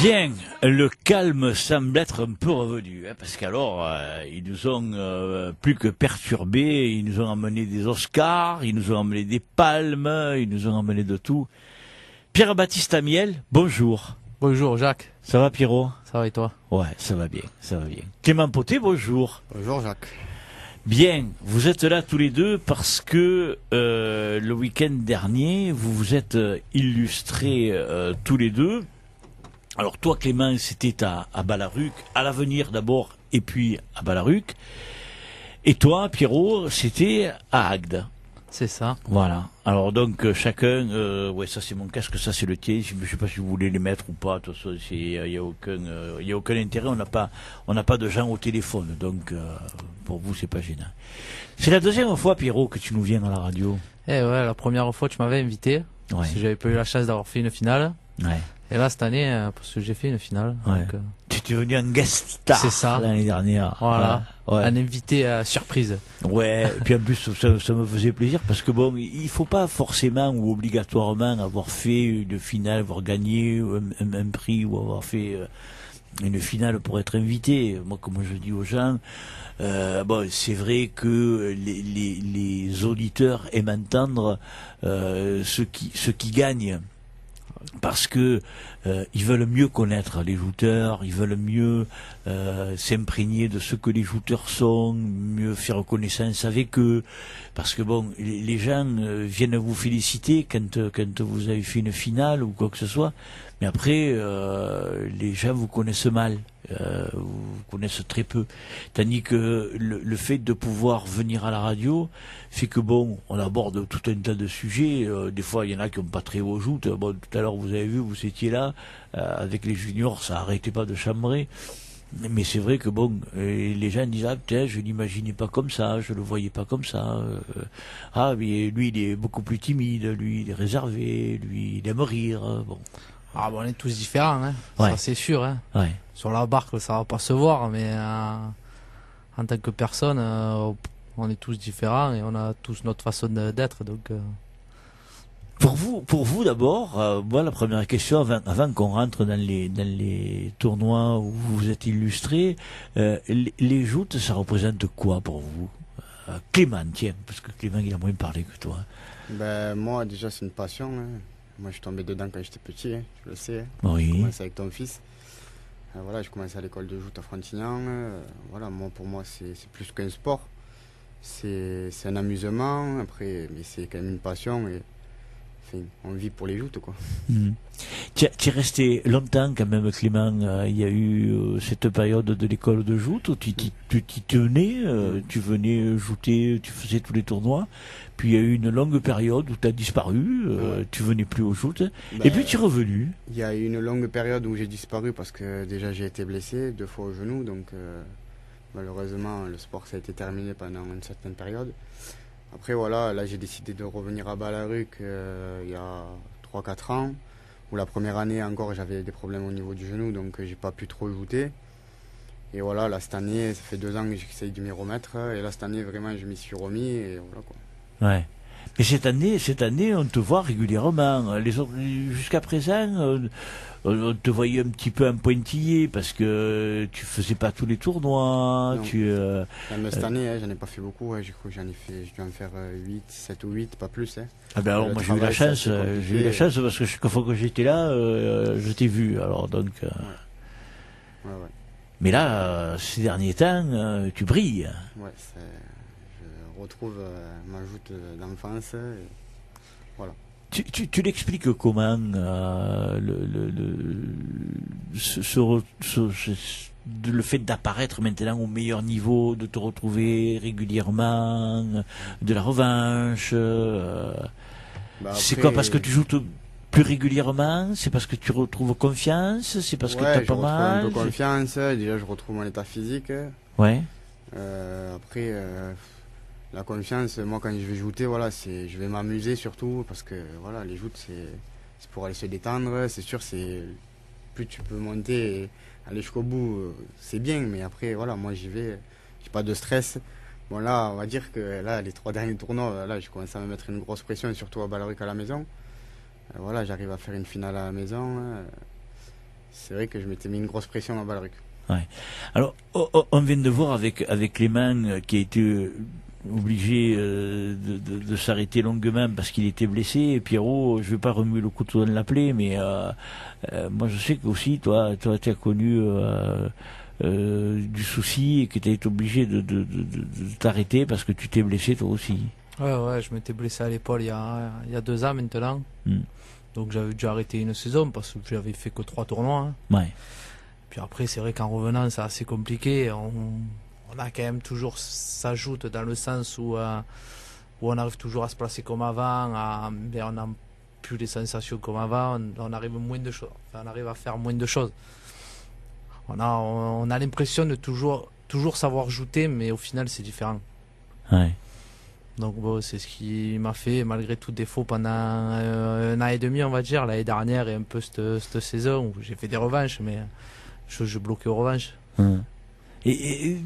Bien, le calme semble être un peu revenu, parce qu'alors, ils nous ont plus que perturbés, ils nous ont emmené des Oscars, ils nous ont emmené des palmes, ils nous ont emmené de tout. Pierre-Baptiste Amiel, bonjour. Bonjour Jacques. Ça va Pierrot? Ça va et toi? Ouais, ça va bien, ça va bien. Clément Poté, bonjour. Bonjour Jacques. Bien, vous êtes là tous les deux parce que le week-end dernier, vous vous êtes illustrés tous les deux. Alors toi Clément, c'était à Balaruc, à l'Avenir d'abord, et puis à Balaruc. Et toi Pierrot, c'était à Agde. C'est ça. Voilà. Alors donc chacun, ouais ça c'est mon casque, ça c'est le tien. Je sais pas si vous voulez les mettre ou pas. De toute façon, il y a aucun intérêt. On n'a pas de gens au téléphone, donc pour vous c'est pas gênant. C'est la deuxième fois Pierrot que tu nous viens à la radio. Eh ouais, la première fois tu m'avais invité. Parce que j'avais pas eu la chance d'avoir fait une finale. Ouais. Et là cette année, parce que j'ai fait une finale. Ouais. Donc, tu es venu en guest star. C'est ça. L'année dernière. Voilà. Ouais. Un invité surprise. Ouais. Et puis en plus ça me faisait plaisir parce que bon, il faut pas forcément ou obligatoirement avoir fait une finale, avoir gagné un prix ou avoir fait une finale pour être invité. Moi, comme je dis aux gens, bon, c'est vrai que les auditeurs aiment entendre ceux qui gagnent. Parce que ils veulent mieux connaître les jouteurs, ils veulent mieux s'imprégner de ce que les jouteurs sont, mieux faire connaissance avec eux. Parce que bon, les gens viennent vous féliciter quand vous avez fait une finale ou quoi que ce soit, mais après les gens vous connaissent mal, vous connaissent très peu. Tandis que le fait de pouvoir venir à la radio fait que bon, on aborde tout un tas de sujets. Des fois, il y en a qui n'ont pas très haut joute. Bon, tout à l'heure, vous avez vu, vous étiez là avec les juniors, ça arrêtait pas de chambrer. Mais c'est vrai que bon, les gens disent ah putain, je l'imaginais pas comme ça, je le voyais pas comme ça. Ah mais lui, il est beaucoup plus timide, lui, il est réservé, lui, il aime rire. Bon. Ah bon, on est tous différents, hein. Ouais. Ça c'est sûr. Hein. Ouais. Sur la barque, ça va pas se voir, mais en tant que personne, on est tous différents et on a tous notre façon d'être. Donc. Pour vous d'abord, moi la première question avant qu'on rentre dans les tournois où vous êtes illustrés, les joutes, ça représente quoi pour vous? Clément, tiens, parce que Clément il a moins parlé que toi. Ben moi déjà c'est une passion. Hein. Moi je suis tombé dedans quand j'étais petit, hein. Je le sais. Hein. Oui. Je commençais avec ton fils. Voilà, je commençais à l'école de joute à Frontignan. Voilà, pour moi c'est plus qu'un sport. C'est un amusement. Après, mais c'est quand même une passion et on vit pour les joutes, quoi. Mmh. Tu es resté longtemps quand même, Clément. Il y a eu cette période de l'école de joute où tu t'y tenais, tu venais jouter, tu faisais tous les tournois. Puis il y a eu une longue période où tu as disparu, tu venais plus aux joutes. Et puis tu es revenu. Il y a eu une longue période où j'ai disparu parce que déjà j'ai été blessé 2 fois au genou. Donc malheureusement, le sport ça a été terminé pendant une certaine période. Après voilà, là j'ai décidé de revenir à Balaruc il y a 3-4 ans, où la première année encore j'avais des problèmes au niveau du genou, donc j'ai pas pu trop jouer. Et voilà, là cette année, ça fait 2 ans que j'essaye de m'y remettre, et là cette année vraiment je m'y suis remis, et voilà quoi. Ouais. Mais cette année, on te voit régulièrement. Les autres, jusqu'à présent, on te voyait un petit peu en pointillé parce que tu faisais pas tous les tournois. Non. Même cette année, j'en ai pas fait beaucoup. J'ai cru que j'ai dû en faire 7 ou 8, pas plus. Hein. Ah ben alors moi j'ai eu la chance. J'ai eu la chance parce que chaque fois que j'étais là, je t'ai vu. Alors donc. Ouais. Mais là, ces derniers temps, tu brilles. Ouais, je retrouve ma joute d'enfance. Voilà. Tu l'expliques comment le fait d'apparaître maintenant au meilleur niveau, de te retrouver régulièrement, de la revanche. C'est quoi, parce que tu joues plus régulièrement? C'est parce que tu retrouves confiance? C'est parce que t'as pas mal? Je retrouve un peu confiance. Déjà, je retrouve mon état physique. Ouais. Après. La confiance, moi quand je vais jouer, voilà, je vais m'amuser surtout parce que voilà, les joutes c'est pour aller se détendre, c'est sûr, plus tu peux monter et aller jusqu'au bout, c'est bien, mais après voilà, moi j'y vais, j'ai pas de stress. Bon là, on va dire que là les 3 derniers tournois, là je commence à me mettre une grosse pression, surtout à Balaruc à la maison. Voilà, j'arrive à faire une finale à la maison. c'est vrai que je m'étais mis une grosse pression à Balruc. Ouais. Alors, on vient de voir avec Clément qui a été obligé de s'arrêter longuement parce qu'il était blessé. Et Pierrot, je vais pas remuer le couteau dans la plaie, mais moi je sais que aussi toi tu as connu du souci et que tu as été obligé de t'arrêter parce que tu t'es blessé toi aussi. Ouais, je m'étais blessé à l'épaule il y a 2 ans maintenant. Donc j'avais dû arrêter une saison parce que j'avais fait que 3 tournois. Hein. Ouais. Puis après, c'est vrai qu'en revenant, c'est assez compliqué. On a quand même toujours, ça joute dans le sens où on arrive toujours à se placer comme avant, mais on n'a plus les sensations comme avant, on arrive moins de choses, enfin, on arrive à faire moins de choses. On a l'impression de toujours savoir jouter, mais au final, c'est différent. Ouais. Donc bon, c'est ce qui m'a fait malgré tout défaut pendant 1 an et demi, on va dire, l'année dernière et un peu cette saison où j'ai fait des revanches, mais je bloquais aux revanches. Et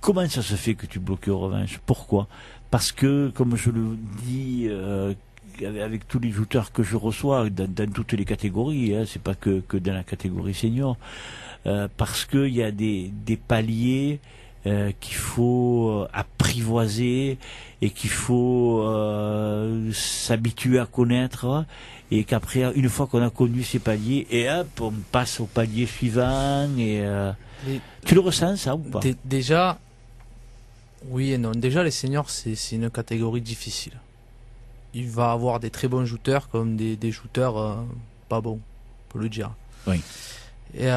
comment ça se fait que tu bloques aux revanches? Pourquoi? Parce que, comme je le dis avec tous les jouteurs que je reçois dans toutes les catégories, hein, c'est pas que dans la catégorie senior, parce qu'il y a des paliers qu'il faut apprivoiser et qu'il faut s'habituer à connaître, et qu'après, une fois qu'on a connu ces paliers, et hop, on passe au palier suivant. Et tu le ressens ça ou pas? Déjà, oui et non. Déjà, les seniors, c'est une catégorie difficile. Il va avoir des très bons jouteurs comme des jouteurs pas bons, on peut le dire. Oui. Et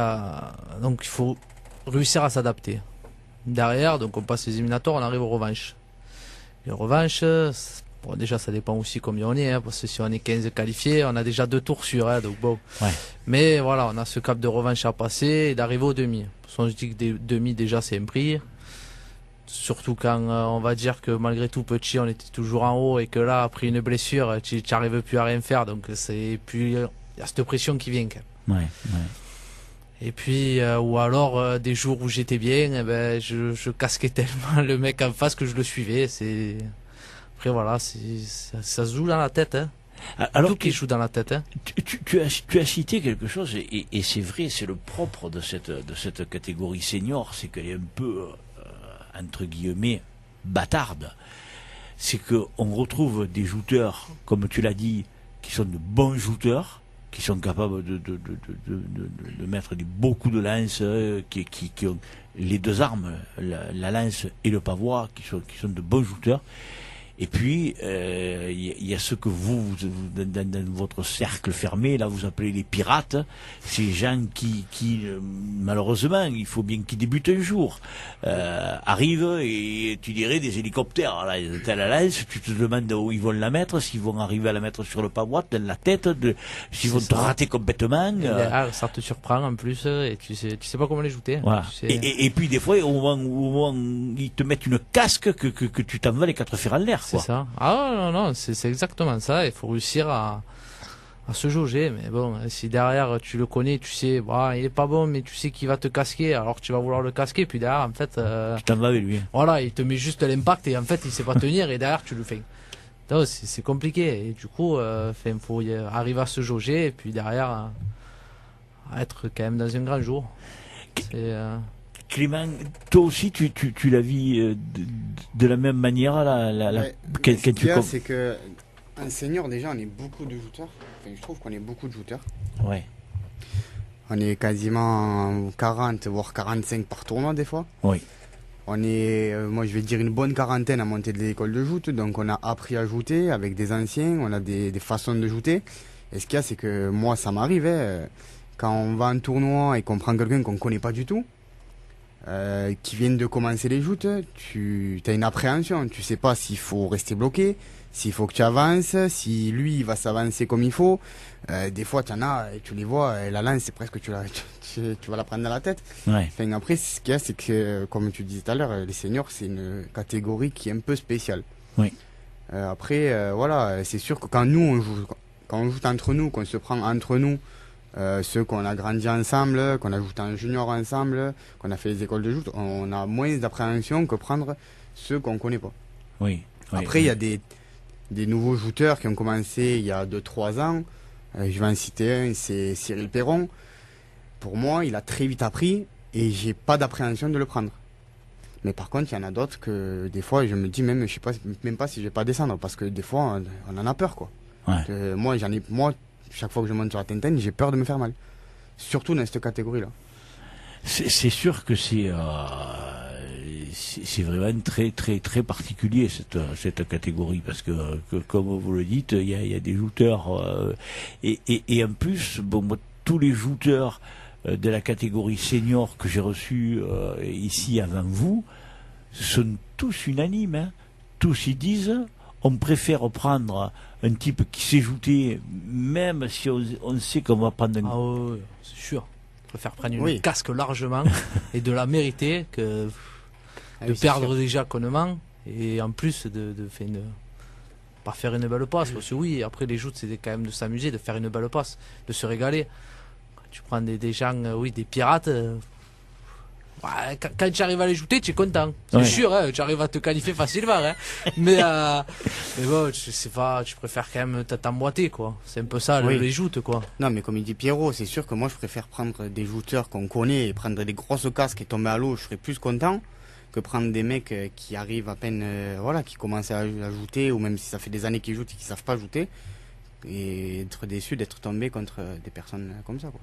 donc il faut réussir à s'adapter. Derrière, donc on passe les éliminatoires, on arrive aux revanches. Les revanches, bon, déjà ça dépend aussi combien on est, hein, parce que si on est 15 qualifiés, on a déjà 2 tours sûrs, hein, donc bon. Ouais. Mais voilà, on a ce cap de revanche à passer et d'arriver aux demi. Parce qu'on se dit que des demi déjà c'est un prix. Surtout quand on va dire que malgré tout petit, on était toujours en haut et que là, après une blessure, tu n'arrives plus à rien faire. Donc c'est puis il y a cette pression qui vient quand même. Ouais. Et puis, ou alors des jours où j'étais bien, eh ben, je casquais tellement le mec en face que je le suivais. Après voilà, ça se joue dans la tête. Hein. Alors tout qui joue dans la tête. Hein. Tu as cité quelque chose et c'est vrai, c'est le propre de cette catégorie senior, c'est qu'elle est un peu entre guillemets bâtarde. C'est que on retrouve des jouteurs, comme tu l'as dit, qui sont de bons jouteurs, qui sont capables de mettre beaucoup de lances, qui ont les 2 armes, la lance et le pavois, qui sont de bons jouteurs. Et puis, il y a ceux que vous dans votre cercle fermé, là, vous appelez les pirates. Ces gens qui malheureusement, il faut bien qu'ils débutent un jour, arrivent et tu dirais des hélicoptères. Là, t'as la lance, tu te demandes où ils vont la mettre, s'ils vont arriver à la mettre sur le pavois, dans la tête, s'ils vont te rater complètement. Ça te surprend en plus, et tu sais pas comment les jouer. Voilà. Tu sais... Et puis des fois, au moment où ils te mettent une casque, que tu t'en vas les 4 fers en l'air. C'est ça. Ah non, c'est exactement ça. Il faut réussir à se jauger. Mais bon, si derrière tu le connais, tu sais, bah, il est pas bon, mais tu sais qu'il va te casquer, alors tu vas vouloir le casquer, puis derrière, en fait, tu t'en vas avec lui. Voilà, il te met juste l'impact et en fait, il sait pas tenir et derrière tu le fais. Donc c'est compliqué. Et du coup, il faut arriver à se jauger et puis derrière à être quand même dans un grand jour. Clément, toi aussi, tu la vis de la même manière c'est que un senior, déjà, on est beaucoup de jouteurs. Enfin, je trouve qu'on est beaucoup de jouteurs. Ouais. On est quasiment 40, voire 45 par tournoi, des fois. Oui. On est, moi, je vais dire une bonne quarantaine à monter de l'école de joute. Donc, on a appris à jouter avec des anciens. On a des façons de jouter. Et ce qu'il y a, c'est que moi, ça m'arrive. Quand on va en tournoi et qu'on prend quelqu'un qu'on ne connaît pas du tout, qui viennent de commencer les joutes, tu as une appréhension. Tu sais pas s'il faut rester bloqué, s'il faut que tu avances, si lui il va s'avancer comme il faut. Des fois, tu en as et tu les vois, la lance, c'est presque tu vas la prendre dans la tête. Ouais. Enfin, après, ce qu'il y a, c'est que, comme tu disais tout à l'heure, les seniors, c'est une catégorie qui est un peu spéciale. Oui. Après, voilà, c'est sûr que quand on joue entre nous, qu'on se prend entre nous, ceux qu'on a grandi ensemble, qu'on a joué en junior ensemble, qu'on a fait les écoles de joute, on a moins d'appréhension que prendre ceux qu'on ne connaît pas. Oui. Après, il y a des nouveaux jouteurs qui ont commencé il y a 2-3 ans. Je vais en citer un, c'est Cyril Perron, pour moi, il a très vite appris et j'ai pas d'appréhension de le prendre. Mais par contre, il y en a d'autres que des fois, je me dis même, je sais pas, même pas si je vais pas descendre parce que des fois, on en a peur, quoi. Ouais. Moi, chaque fois que je monte sur la Tintin, j'ai peur de me faire mal. Surtout dans cette catégorie-là. C'est sûr que c'est vraiment très très très particulier cette catégorie parce que comme vous le dites, il y a des jouteurs et en plus, bon, moi, tous les jouteurs de la catégorie senior que j'ai reçus ici avant vous sont tous unanimes, hein. Tous ils disent on préfère prendre un type qui sait jouter même si on sait qu'on va prendre un... Ah oui, c'est sûr. Je préfère prendre une Oui. casque largement et de la mériter que de Oui, c'est perdre sûr. déjà connement et en plus de pas faire une belle passe. Parce que oui, après les joutes, c'est quand même de s'amuser, de faire une belle passe, de se régaler. Quand tu prends des gens, oui, des pirates, ouais, quand tu arrives à les jouer, tu es content. C'est Ouais. sûr, hein, tu arrives à te qualifier facilement. Hein. mais bon, je sais pas, tu préfères quand même t'emboîter, quoi. C'est un peu ça, Oui. les joutes, quoi. Non, mais comme il dit Pierrot, c'est sûr que moi, je préfère prendre des jouteurs qu'on connaît et prendre des grosses casques et tomber à l'eau, je serais plus content que prendre des mecs qui arrivent à peine, voilà, qui commencent à jouter, ou même si ça fait des années qu'ils jouent et qu'ils savent pas jouter, et être déçu d'être tombé contre des personnes comme ça, quoi.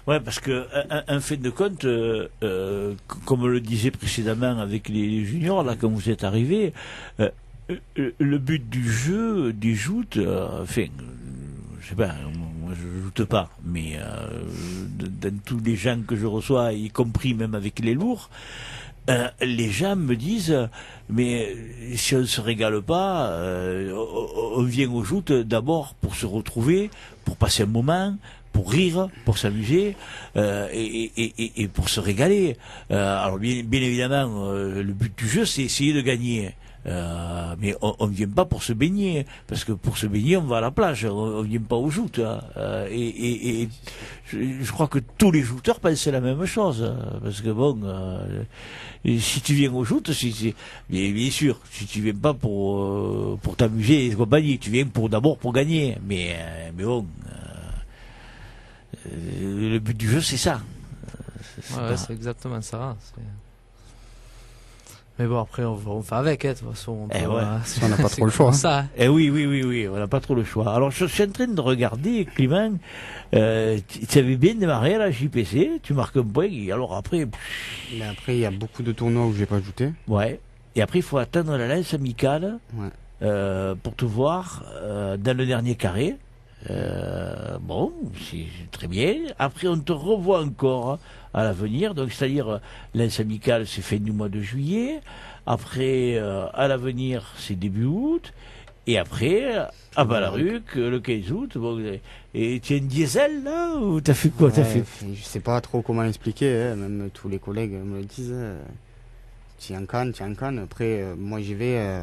Ouais, parce que un fait de compte, comme on le disait précédemment avec les juniors, là, quand vous êtes arrivés, le but du jeu, des joutes, enfin, je sais pas, moi je joute pas, mais dans tous les gens que je reçois, y compris même avec les lourds, les gens me disent, mais si on se régale pas, on vient aux joutes d'abord pour se retrouver, pour passer un moment, pour rire, pour s'amuser et pour se régaler. Alors bien évidemment, le but du jeu, c'est essayer de gagner. Mais on ne vient pas pour se baigner, parce que pour se baigner, on va à la plage, on ne vient pas aux joutes. Hein. Et je crois que tous les jouteurs pensent la même chose, parce que bon, si tu viens aux joutes, bien sûr, si tu viens pas pour t'amuser et compagnie, tu viens d'abord pour gagner. Mais bon, le but du jeu, c'est ça. Ouais, c'est exactement ça. Mais bon, après, on fait avec, hein, de toute façon. Ouais. On n'a pas trop le choix. Comme ça, hein. Eh oui, on n'a pas trop le choix. Alors, je suis en train de regarder, Clément, tu avais bien démarré à la JPC, tu marques un point, et alors après, Mais après, il y a beaucoup de tournois où j'ai pas ajouté. ouais. Et après, il faut attendre la lance amicale Ouais. pour te voir dans le dernier carré. Bon, c'est très bien. Après, on te revoit encore à l'avenir. Donc, c'est-à-dire, lance amicale, c'est fin du mois de juillet. Après, à l'avenir, c'est début août. Et après, à Balaruc, le 15 août. Bon, et tu as une diesel, là? Ou t'as fait quoi? T'as Ouais, fait... je sais pas trop comment expliquer, hein, même tous les collègues me le disent. Tu es en canne. Après, moi, j'y vais.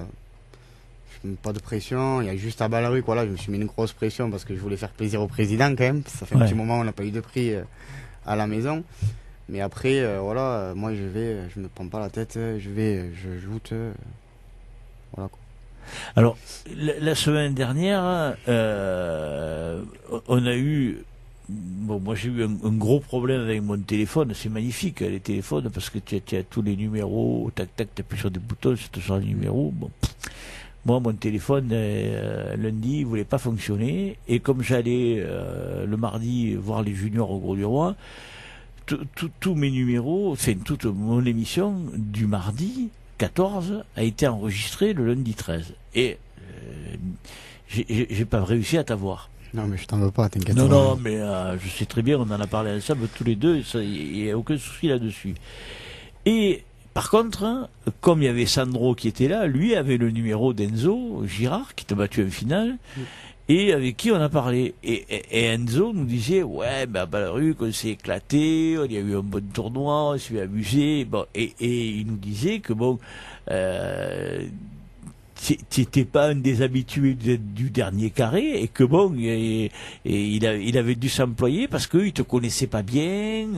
Je mets pas de pression. Il y a juste à Balaruc, voilà, je me suis mis une grosse pression parce que je voulais faire plaisir au président quand même. Ça fait un Ouais. petit moment, on n'a pas eu de prix à la maison. Mais après, voilà, moi, je vais, je me prends pas la tête. Je joute. Voilà, quoi. Alors, la semaine dernière, on a eu... Bon, moi j'ai eu un gros problème avec mon téléphone. C'est magnifique, les téléphones, parce que tu as tous les numéros, tac, tac, tu appuies sur des boutons, ça te sort les numéros. Bon. Moi, mon téléphone, lundi, il voulait pas fonctionner. Et comme j'allais le mardi voir les juniors au Gros du Roi, tous mes numéros, enfin, toute mon émission du mardi 14 a été enregistrée le lundi 13. Et j'ai pas réussi à t'avoir. Non, mais je t'en veux pas, t'inquiète pas. Non, mais je sais très bien, on en a parlé ensemble tous les deux, il n'y a aucun souci là-dessus. Et par contre, hein, comme il y avait Sandro qui était là, lui avait le numéro d'Enzo Girard, qui t'a battu en finale, et avec qui on a parlé. Et Enzo nous disait, ouais, ben à Balaruc, on s'est éclaté, il y a eu un bon tournoi, on s'est amusé. Bon, et il nous disait que bon, t'étais pas un des habitués du dernier carré et que bon, il avait dû s'employer parce qu'il te connaissait pas bien,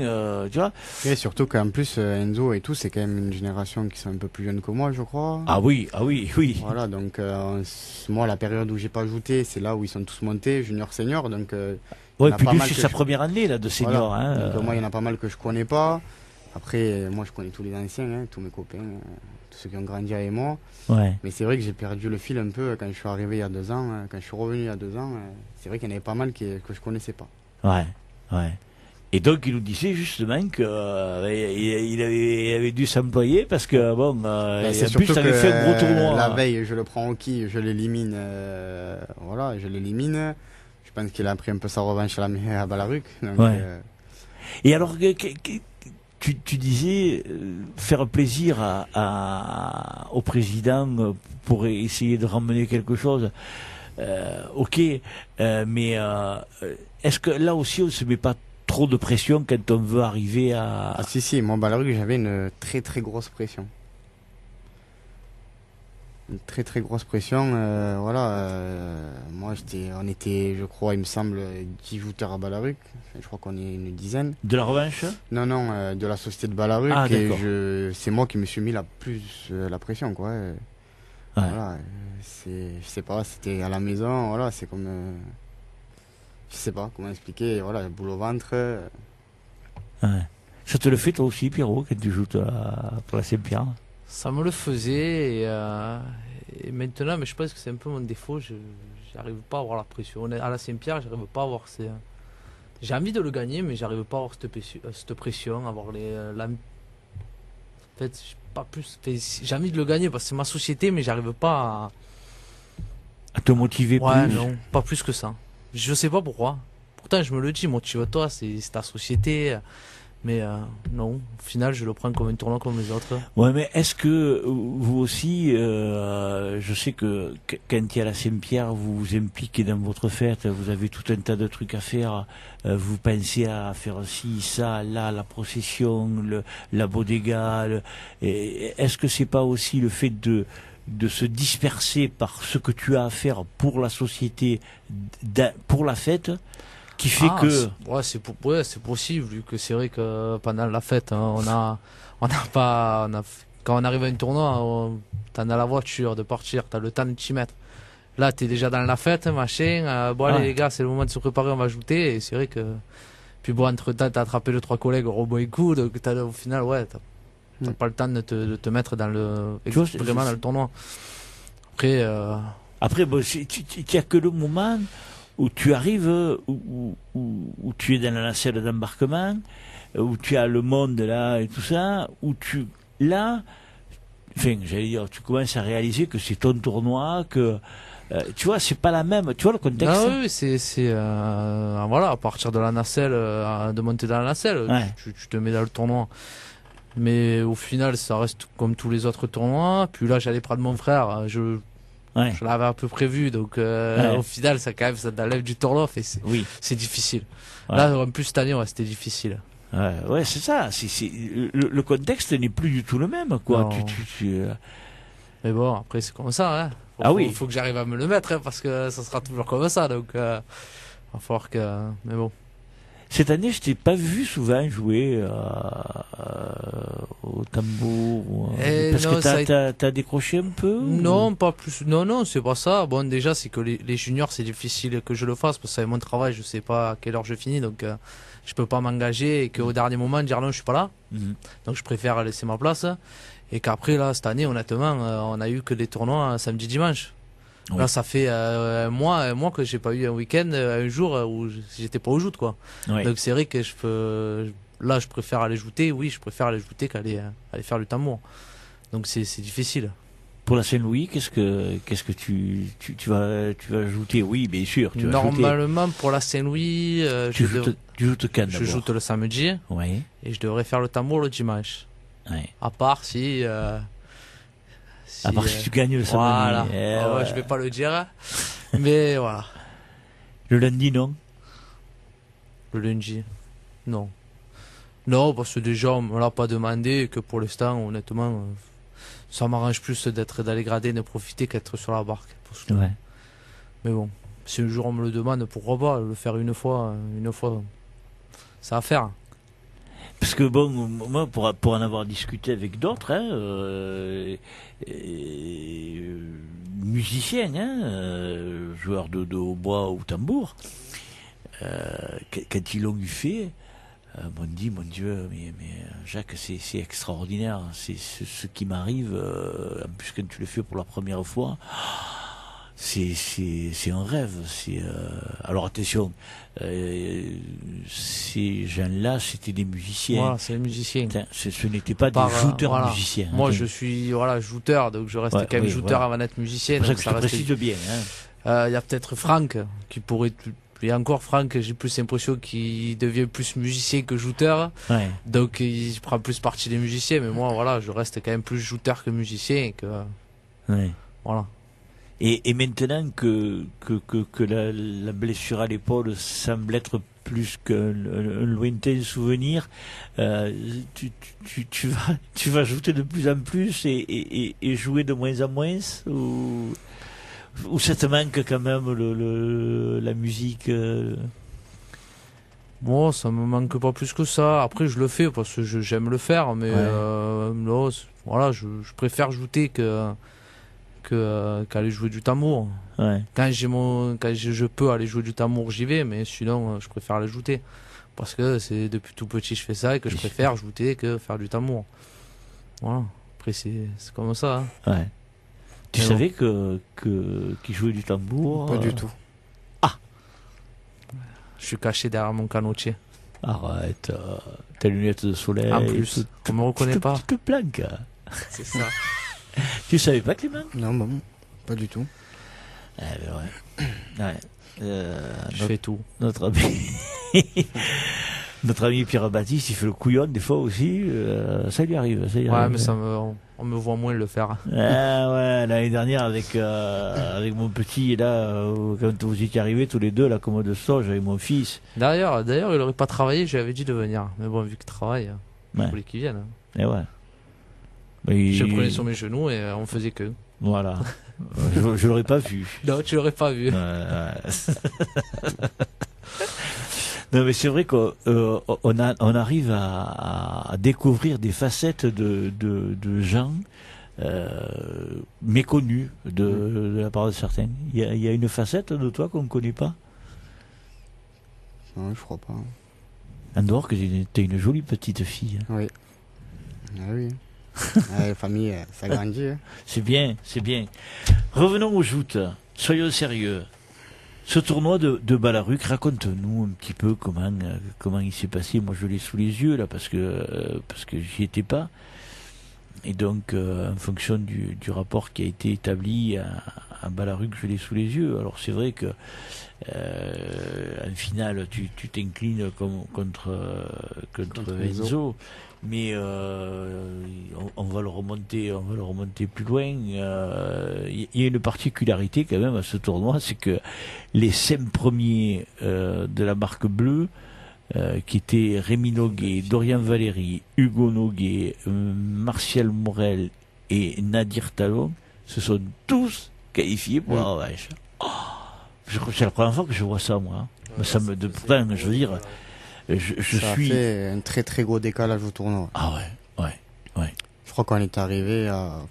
tu vois. Et surtout qu'en plus, Enzo et tout, c'est quand même une génération qui sont un peu plus jeunes que moi, je crois. Ah oui. Voilà, donc moi, la période où j'ai pas ajouté, c'est là où ils sont tous montés, junior, senior. Donc Ouais, Il y en a puis pas lui, mal c'est que sa je- première année là, de senior. Voilà. Hein, Donc, moi, il y en a pas mal que je connais pas. Après, moi, je connais tous les anciens, hein, tous mes copains, tous ceux qui ont grandi avec moi. Ouais. Mais c'est vrai que j'ai perdu le fil un peu quand je suis arrivé il y a 2 ans. Quand je suis revenu il y a 2 ans, c'est vrai qu'il y en avait pas mal que je connaissais pas. Ouais, ouais. Et donc il nous disait justement que il avait dû s'employer parce que bon, C'est en plus surtout tu avais que fait un gros tournoi. la veille, je le prends au qui, je l'élimine. Voilà, je l'élimine. Je pense qu'il a pris un peu sa revanche à Balaruc. Donc, Ouais. Et alors tu disais faire plaisir au président pour essayer de ramener quelque chose. Ok, mais est-ce que là aussi on se met pas trop de pression quand on veut arriver à... Ah si, moi Balaruc, j'avais une très très grosse pression. Une très très grosse pression. Voilà, moi on était, je crois, il me semble, 10 jouteurs à Balaruc. Je crois qu'on est une dizaine. De la revanche? Non, de la société de Balaruc. Ah, et d'accord. c'est moi qui me suis mis la plus la pression, quoi. Ouais. Voilà, je sais pas, c'était à la maison, voilà, c'est comme... je sais pas comment expliquer, voilà, boule au ventre. Ouais. Ça te le fait toi aussi, Pierrot, quand tu joues pour la Saint-Pierre? Ça me le faisait et maintenant, mais je pense que c'est un peu mon défaut. J'arrive pas à avoir la pression. À la Saint-Pierre, j'arrive pas à avoir ces. J'ai envie de le gagner, mais j'arrive pas à avoir cette pression, avoir en fait, pas plus. J'ai envie de le gagner parce que c'est ma société, mais j'arrive pas À te motiver Ouais, plus? non, pas plus que ça. Je sais pas pourquoi. Pourtant, je me le dis, motive-toi, c'est ta société. Mais non, au final, je le prends comme un tournoi comme les autres. Ouais, mais est-ce que vous aussi, je sais que quand il y a la Saint-Pierre, vous vous impliquez dans votre fête, vous avez tout un tas de trucs à faire, vous pensez à faire ci, ça, là, la procession, la bodega, est-ce que c'est pas aussi le fait de se disperser par ce que tu as à faire pour la société, pour la fête, qui fait que... c'est possible, vu que c'est vrai que pendant la fête, hein, quand on arrive à un tournoi, t'en as la voiture de partir, t'as le temps de t'y mettre. Là, t'es déjà dans la fête, machin, bon allez Ouais. les gars, c'est le moment de se préparer, on va ajouter, et c'est vrai que... Puis bon, entre temps, t'as attrapé les 3 collègues au robot et coup, donc au final, ouais, t'as pas le temps de te mettre dans vois, vraiment dans le tournoi. Après, Après, bon, il n'y a que le moment où tu arrives, où tu es dans la nacelle d'embarquement, où tu as le monde là et tout ça, là, enfin, j'allais dire, tu commences à réaliser que c'est ton tournoi, que, tu vois, c'est pas la même, tu vois le contexte? ah oui, voilà, à partir de la nacelle, de monter dans la nacelle, Ouais. tu te mets dans le tournoi. Mais au final, ça reste comme tous les autres tournois. Puis là, j'allais prendre mon frère, Ouais. je l'avais un peu prévu, donc Ouais. au final, ça quand même, ça t'enlève du tournoi, et Oui. c'est difficile. Ouais. Là, en plus cette année, ouais, c'était difficile. Ouais, c'est ça. Le contexte n'est plus du tout le même, quoi. Non. Mais bon, après, c'est comme ça, hein. Oui. Faut que j'arrive à me le mettre, hein, parce que ça sera toujours comme ça, donc va falloir que. Mais bon. Cette année, je t'ai pas vu souvent jouer au tambour. Parce non, que t'as décroché un peu? Non, pas plus. Non, c'est pas ça. Bon, déjà, c'est que les juniors, c'est difficile que je le fasse parce que c'est mon travail. Je sais pas à quelle heure je finis, donc je peux pas m'engager et qu'au dernier moment dire non, je suis pas là. Mhm. Donc je préfère laisser ma place. Et qu'après, là, cette année, honnêtement, on a eu que des tournois samedi, dimanche. Oui. Là, ça fait un mois que j'ai pas eu un week-end, un jour où j'étais pas au joute, quoi. Ouais. Donc c'est vrai que là, je préfère aller jouter. Oui, je préfère aller jouter qu'aller faire du tambour. Donc c'est difficile. Pour la Saint-Louis, qu'est-ce que tu vas ajouter? Oui, bien sûr, tu vas ajouter. Normalement, pour la Saint-Louis, Tu joues quand je d'abord? joue le samedi Ouais. et je devrais faire le tambour le dimanche. Ouais. À part si. À part si tu gagnes le samedi. Voilà. Eh ouais. Je vais pas le dire. Mais voilà. Le lundi, non? Le lundi. Non. Non, parce que déjà, on me l'a pas demandé et que pour l'instant, honnêtement, ça m'arrange plus d'être dans les gradés, de profiter qu'être sur la barque. Parce que- Ouais. Mais bon, si un jour on me le demande, pourquoi pas le faire une fois, ça va faire. Parce que bon, moi, pour en avoir discuté avec d'autres, hein, musiciens, hein, joueurs de hautbois ou tambour, quand ils l'ont eu fait, m'ont dit, mon Dieu, mais Jacques, c'est extraordinaire, c'est ce qui m'arrive, en plus quand tu le fais pour la première fois, c'est un rêve. Alors attention, ces gens-là, c'était des musiciens. Voilà, c'est les musiciens. Ce n'étaient pas des jouteurs musiciens. Moi, je suis jouteur, donc je reste quand même jouteur avant d'être musicien. C'est pour ça que je te précise bien. Il y a peut-être Franck qui pourrait. Et encore Franck, j'ai plus l'impression qu'il devient plus musicien que jouteur. Ouais. Donc il prend plus partie des musiciens. Mais moi, voilà, je reste quand même plus jouteur que musicien. Ouais. Voilà. Et maintenant que la blessure à l'épaule semble être plus qu'un lointain souvenir, tu vas ajouter de plus en plus et jouer de moins en moins, ou ça te manque quand même la musique Bon, ça me manque pas plus que ça. Après, je le fais parce que j'aime le faire, mais non, voilà, je préfère jouer qu'aller jouer du tambour. Ouais. Quand je peux aller jouer du tambour, j'y vais, mais sinon, je préfère aller jouer. Parce que c'est depuis tout petit, je fais ça et que je préfère jouer que faire du tambour. Voilà. Après, c'est comme ça. Hein. Ouais. Tu savais qu'il jouait du tambour? Pas du tout. Ah! Je suis caché derrière mon canotier. Arrête, tes lunettes de soleil. En plus, on me reconnaît pas. Tu te planques. C'est ça. Tu savais pas, Clément? Non, bon, pas du tout. Ouais. Je fais tout. Notre ami Pierre-Baptiste, il fait le couillon des fois aussi. Ça lui arrive. Ouais, mais on me voit moins le faire. Ah ouais, l'année dernière avec mon petit, là, quand vous étiez arrivés tous les deux, là, comme de ça, j'avais mon fils. D'ailleurs, il aurait pas travaillé, j'avais dit de venir. Mais bon, vu qu'il travaille, il voulait qu'il vienne. Et ouais. Je le prenais sur mes genoux et on faisait que. Voilà. je l'aurais pas vu. Non, tu l'aurais pas vu. Non, mais c'est vrai qu'on arrive à découvrir des facettes de gens méconnus de la part de certains. Il y a une facette de toi qu'on ne connaît pas? Non, je crois pas. En dehors que t'es une jolie petite fille. Hein. Oui. Ah oui. La famille, ça grandit. Hein. C'est bien. Revenons aux joutes. Soyons sérieux. Ce tournoi de Balaruc, raconte-nous un petit peu comment il s'est passé. Moi, je l'ai sous les yeux là parce que j'y étais pas. Et donc, en fonction du rapport qui a été établi à Balaruc, je l'ai sous les yeux. Alors, c'est vrai que en finale, tu t'inclines contre Enzo. Mais on va le remonter plus loin. Il y a une particularité quand même à ce tournoi, c'est que les 5 premiers de la marque bleue, qui étaient Rémi Noguet, Dorian Valéry, Hugo Noguet, Martial Morel et Nadir Talon, se sont tous qualifiés pour la revanche. C'est la première fois que je vois ça, moi. Pourtant, je veux dire. Ça fait un très très gros décalage au tournoi. Ah ouais. Je crois qu'on est arrivé à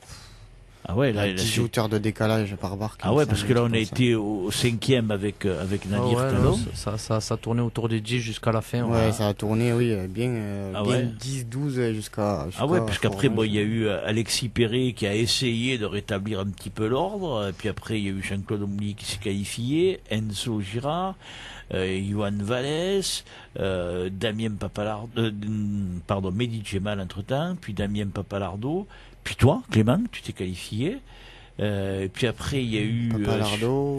18 heures de décalage par barque. Ah ouais, parce que là on a été au 5e avec Nadir Talon. Ça tournait autour des 10 jusqu'à la fin. Ouais, ça a tourné, oui, bien 10-12 jusqu'à... Ah ouais, parce qu'après, il y a eu Alexis Perret qui a essayé de rétablir un petit peu l'ordre, puis après il y a eu Jean-Claude Mouly qui s'est qualifié, Enzo Girard, Johan Vallès, Damien Papalardo, Mehdi Djemal entre-temps, puis Damien Papalardo, puis toi, Clément, tu t'es qualifié. Puis après, il y a eu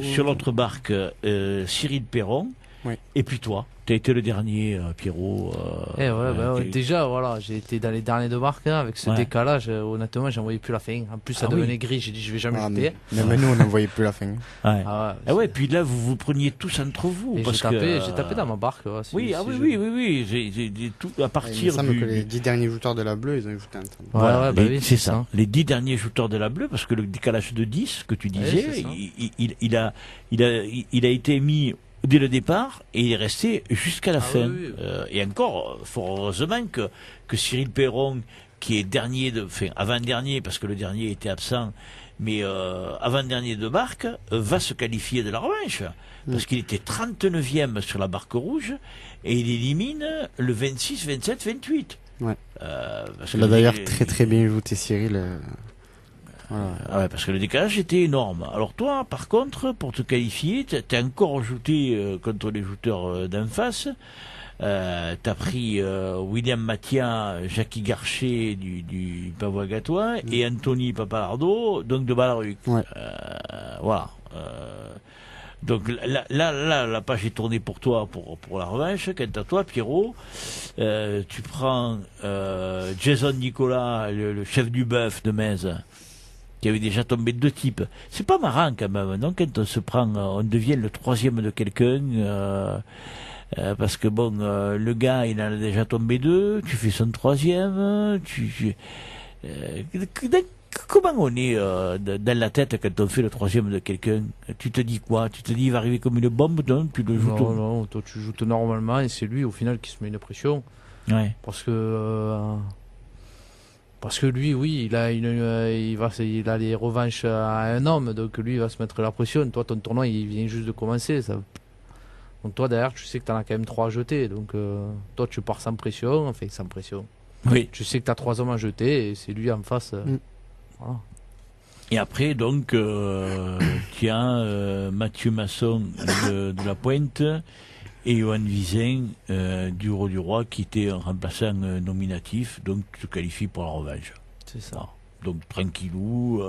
sur l'autre barque Cyril Perron. Ouais. Et puis toi, tu as été le dernier, Pierrot. Déjà, voilà, j'ai été dans les derniers de barque avec ce décalage. Honnêtement, j'en voyais plus la fin. En plus, ça devenait gris. J'ai dit, je vais jamais jeter. Mais nous, on n'en voyait plus la fin. Puis là, vous preniez tous entre vous. J'ai tapé dans ma barque. Oui. J'ai tout à partir il me semble que les 10 derniers jouteurs de la bleue, ils ont joué ensemble. Voilà, c'est ça. Les 10 derniers jouteurs de la bleue, parce que le décalage de 10 que tu disais, il a été mis dès le départ et il est resté jusqu'à la fin. Et encore, fort heureusement que Cyril Perron, qui est dernier enfin avant-dernier parce que le dernier était absent, mais avant-dernier de barque, va se qualifier de la revanche. Parce qu'il était 39e sur la barque rouge et il élimine le 26, 27, 28. Ouais. Parce Il a d'ailleurs très très bien ajouté Cyril. Voilà. Ah ouais, parce que le décalage était énorme. Alors toi, par contre, pour te qualifier, t'as encore ajouté contre les jouteurs d'en face. T'as pris William Mathia, Jackie Garcher du Pavois Gatois et Anthony Papalardo, donc de Ballaruc. Ouais. Voilà. Donc là, la page est tournée pour toi, pour la revanche. Quant à toi, Pierrot, tu prends Jason Nicolas, le chef du bœuf de Metz, qui avait déjà tombé 2 types. C'est pas marrant quand même, non? Quand on se prend, on devient le 3e de quelqu'un, parce que bon, le gars, il en a déjà tombé 2, tu fais son 3e, comment on est dans la tête quand on fait le 3e de quelqu'un? Tu te dis quoi? Tu te dis il va arriver comme une bombe, non? Tu le joues Non, toi tu joues normalement et c'est lui au final qui se met une pression. Ouais. Parce que lui, oui, il a les revanches à un homme, donc lui il va se mettre la pression. Toi ton tournoi il vient juste de commencer, ça. Donc toi derrière tu sais que t'en as quand même 3 à jeter, donc toi tu pars sans pression, enfin sans pression. Oui. Tu sais que t'as 3 hommes à jeter et c'est lui en face. Voilà. Et après, donc, tu as Mathieu Masson de la Pointe et Johan Vizin du Roi qui était un remplaçant nominatif, donc tu te qualifies pour la revanche. C'est ça. Voilà. Donc tranquillou.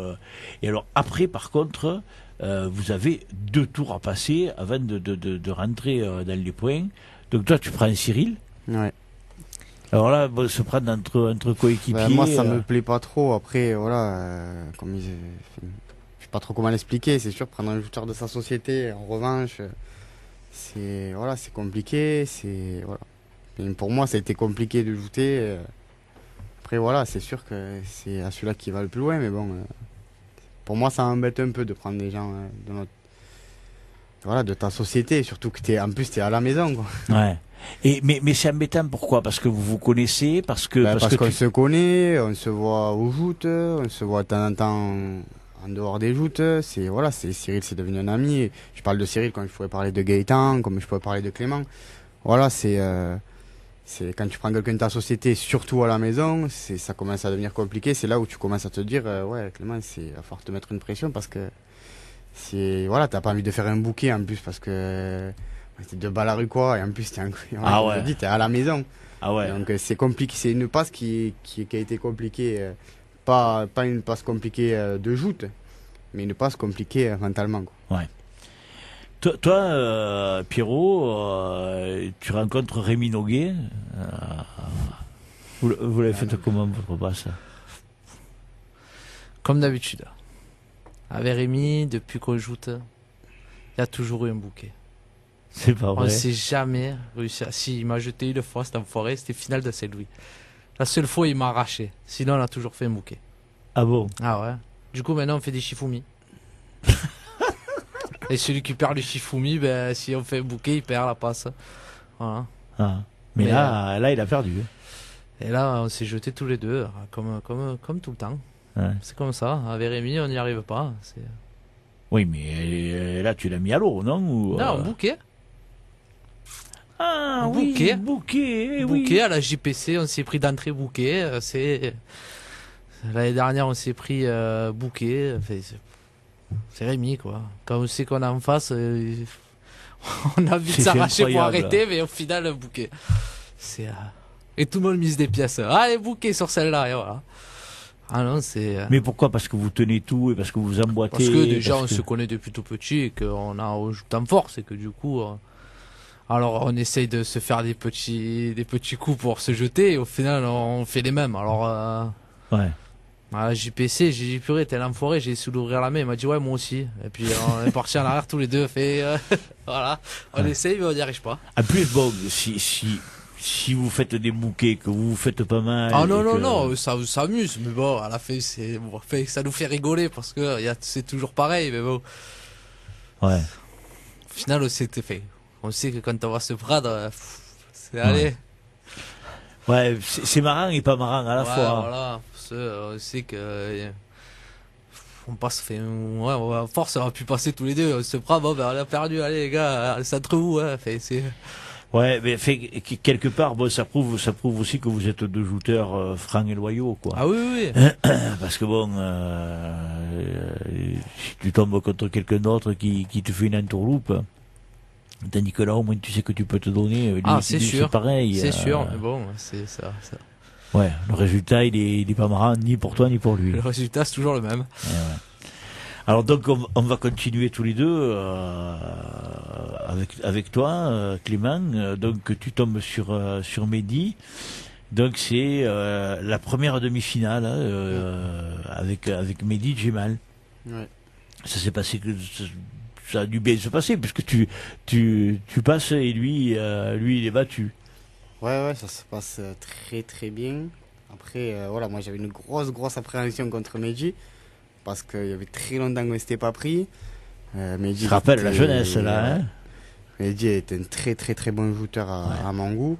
Et alors après, par contre, vous avez 2 tours à passer avant de rentrer dans les points. Donc toi, tu prends Cyril. Ouais. Alors là, bon, se prendre entre coéquipiers. Moi, ça me plaît pas trop. Après, voilà, je sais pas trop comment l'expliquer. C'est sûr, prendre un joueur de sa société en revanche, c'est compliqué. Voilà. Et pour moi, ça a été compliqué de jouer. Après, voilà, c'est sûr que c'est à celui-là qui va le plus loin. Mais bon, pour moi, ça m'embête un peu de prendre des gens de ta société, surtout que t'es à la maison, quoi. Ouais. Mais c'est embêtant, pourquoi? Parce que vous vous connaissez, parce qu'on se connaît, on se voit aux joutes, on se voit de temps en temps en dehors des joutes. Cyril, c'est devenu un ami. Je parle de Cyril comme je pourrais parler de Gaëtan, comme je pourrais parler de Clément. Voilà, c'est quand tu prends quelqu'un de ta société, surtout à la maison, ça commence à devenir compliqué. C'est là où tu commences à te dire, ouais, Clément, il va falloir te mettre une pression parce que t'as pas envie de faire un bouquet en plus parce que t'es de Ballaruc quoi, et en plus t'es à la maison. Ah ouais. Donc c'est compliqué, c'est une passe qui a été compliquée, pas une passe compliquée de joute, mais une passe compliquée mentalement, quoi. Ouais. Toi, Pierrot, tu rencontres Rémi Noguet. Vous l'avez fait comment votre passe? Comme d'habitude. Avec Rémi, depuis qu'on joute, il y a toujours eu un bouquet. C'est pas vrai. On ne s'est jamais réussi. Si, il m'a jeté une fois, c'était en forêt, c'était finale de Saint-Louis. La seule fois, il m'a arraché. Sinon, on a toujours fait un bouquet. Ah bon? Ah ouais. Du coup, maintenant, on fait des shifumi. Et celui qui perd le shifumi, si on fait un bouquet, il perd la passe. Voilà. Ah. Mais là, il a perdu. Et là, on s'est jetés tous les deux, comme tout le temps. Ouais. C'est comme ça. Avec Rémi, on n'y arrive pas. Oui, mais là, tu l'as mis à l'eau, non? Non, un bouquet. Ah, un oui, bouquet. Bouquet À la JPC, on s'est pris d'entrée bouquet. L'année dernière, on s'est pris bouquet. Enfin, c'est Rémi, quoi. Quand on sait qu'on est en face, on a envie de s'arracher pour arrêter, mais au final, un bouquet. Et tout le monde mise des pièces. Allez, bouquet sur celle-là, et voilà. Ah non, Mais pourquoi? Parce que vous tenez tout et parce que vous emboîtez. Parce que déjà, on se connaît depuis tout petit et qu'on joue en force et que du coup. Alors, on essaye de se faire des petits coups pour se jeter et au final, on fait les mêmes. Alors. Ouais. À la JPC, j'ai dit purée, t'es l'enfoiré, j'ai essayé d'ouvrir la main. Il m'a dit ouais, moi aussi. Et puis, on est partis en arrière tous les deux. Voilà. On essaye, mais on n'y arrive pas. En plus, bon, si vous faites des bouquets, que vous faites pas mal. Ah non, ça s'amuse, mais bon, à la fin, ça nous fait rigoler parce que c'est toujours pareil, mais bon. Ouais. Au final, on sait que quand on va se prendre, c'est allez. Ouais, c'est marrant et pas marrant à la fois. Voilà, on sait que on passe, à force, on a pu passer tous les deux. On se prend, bon, ben, on a perdu, allez les gars, c'est entre vous. Hein, c'est... Ouais, mais quelque part, bon, ça prouve aussi que vous êtes deux shooters francs et loyaux, quoi. Ah oui, oui. Parce que bon, si tu tombes contre quelqu'un d'autre qui te fait une entourloupe, tandis que là, au moins, tu sais que tu peux te donner. C'est sûr. C'est pareil. C'est sûr, mais bon, c'est ça. Ouais, le résultat, il est pas marrant ni pour toi ni pour lui. Le résultat, c'est toujours le même. Ouais. Alors donc on va continuer tous les deux avec toi, Clément. Donc tu tombes sur Mehdi. Donc c'est la première demi-finale avec Mehdi Djemal. Ouais. Ça s'est passé ça a dû bien se passer puisque tu passes et lui il est battu. Ouais, ça se passe très très bien. Après, voilà, moi j'avais une grosse appréhension contre Mehdi parce qu'il y avait très longtemps qu'on ne s'était pas pris. Mehdi, tu te rappelles la jeunesse là, hein. Mehdi était un très très très bon shooter à mon goût.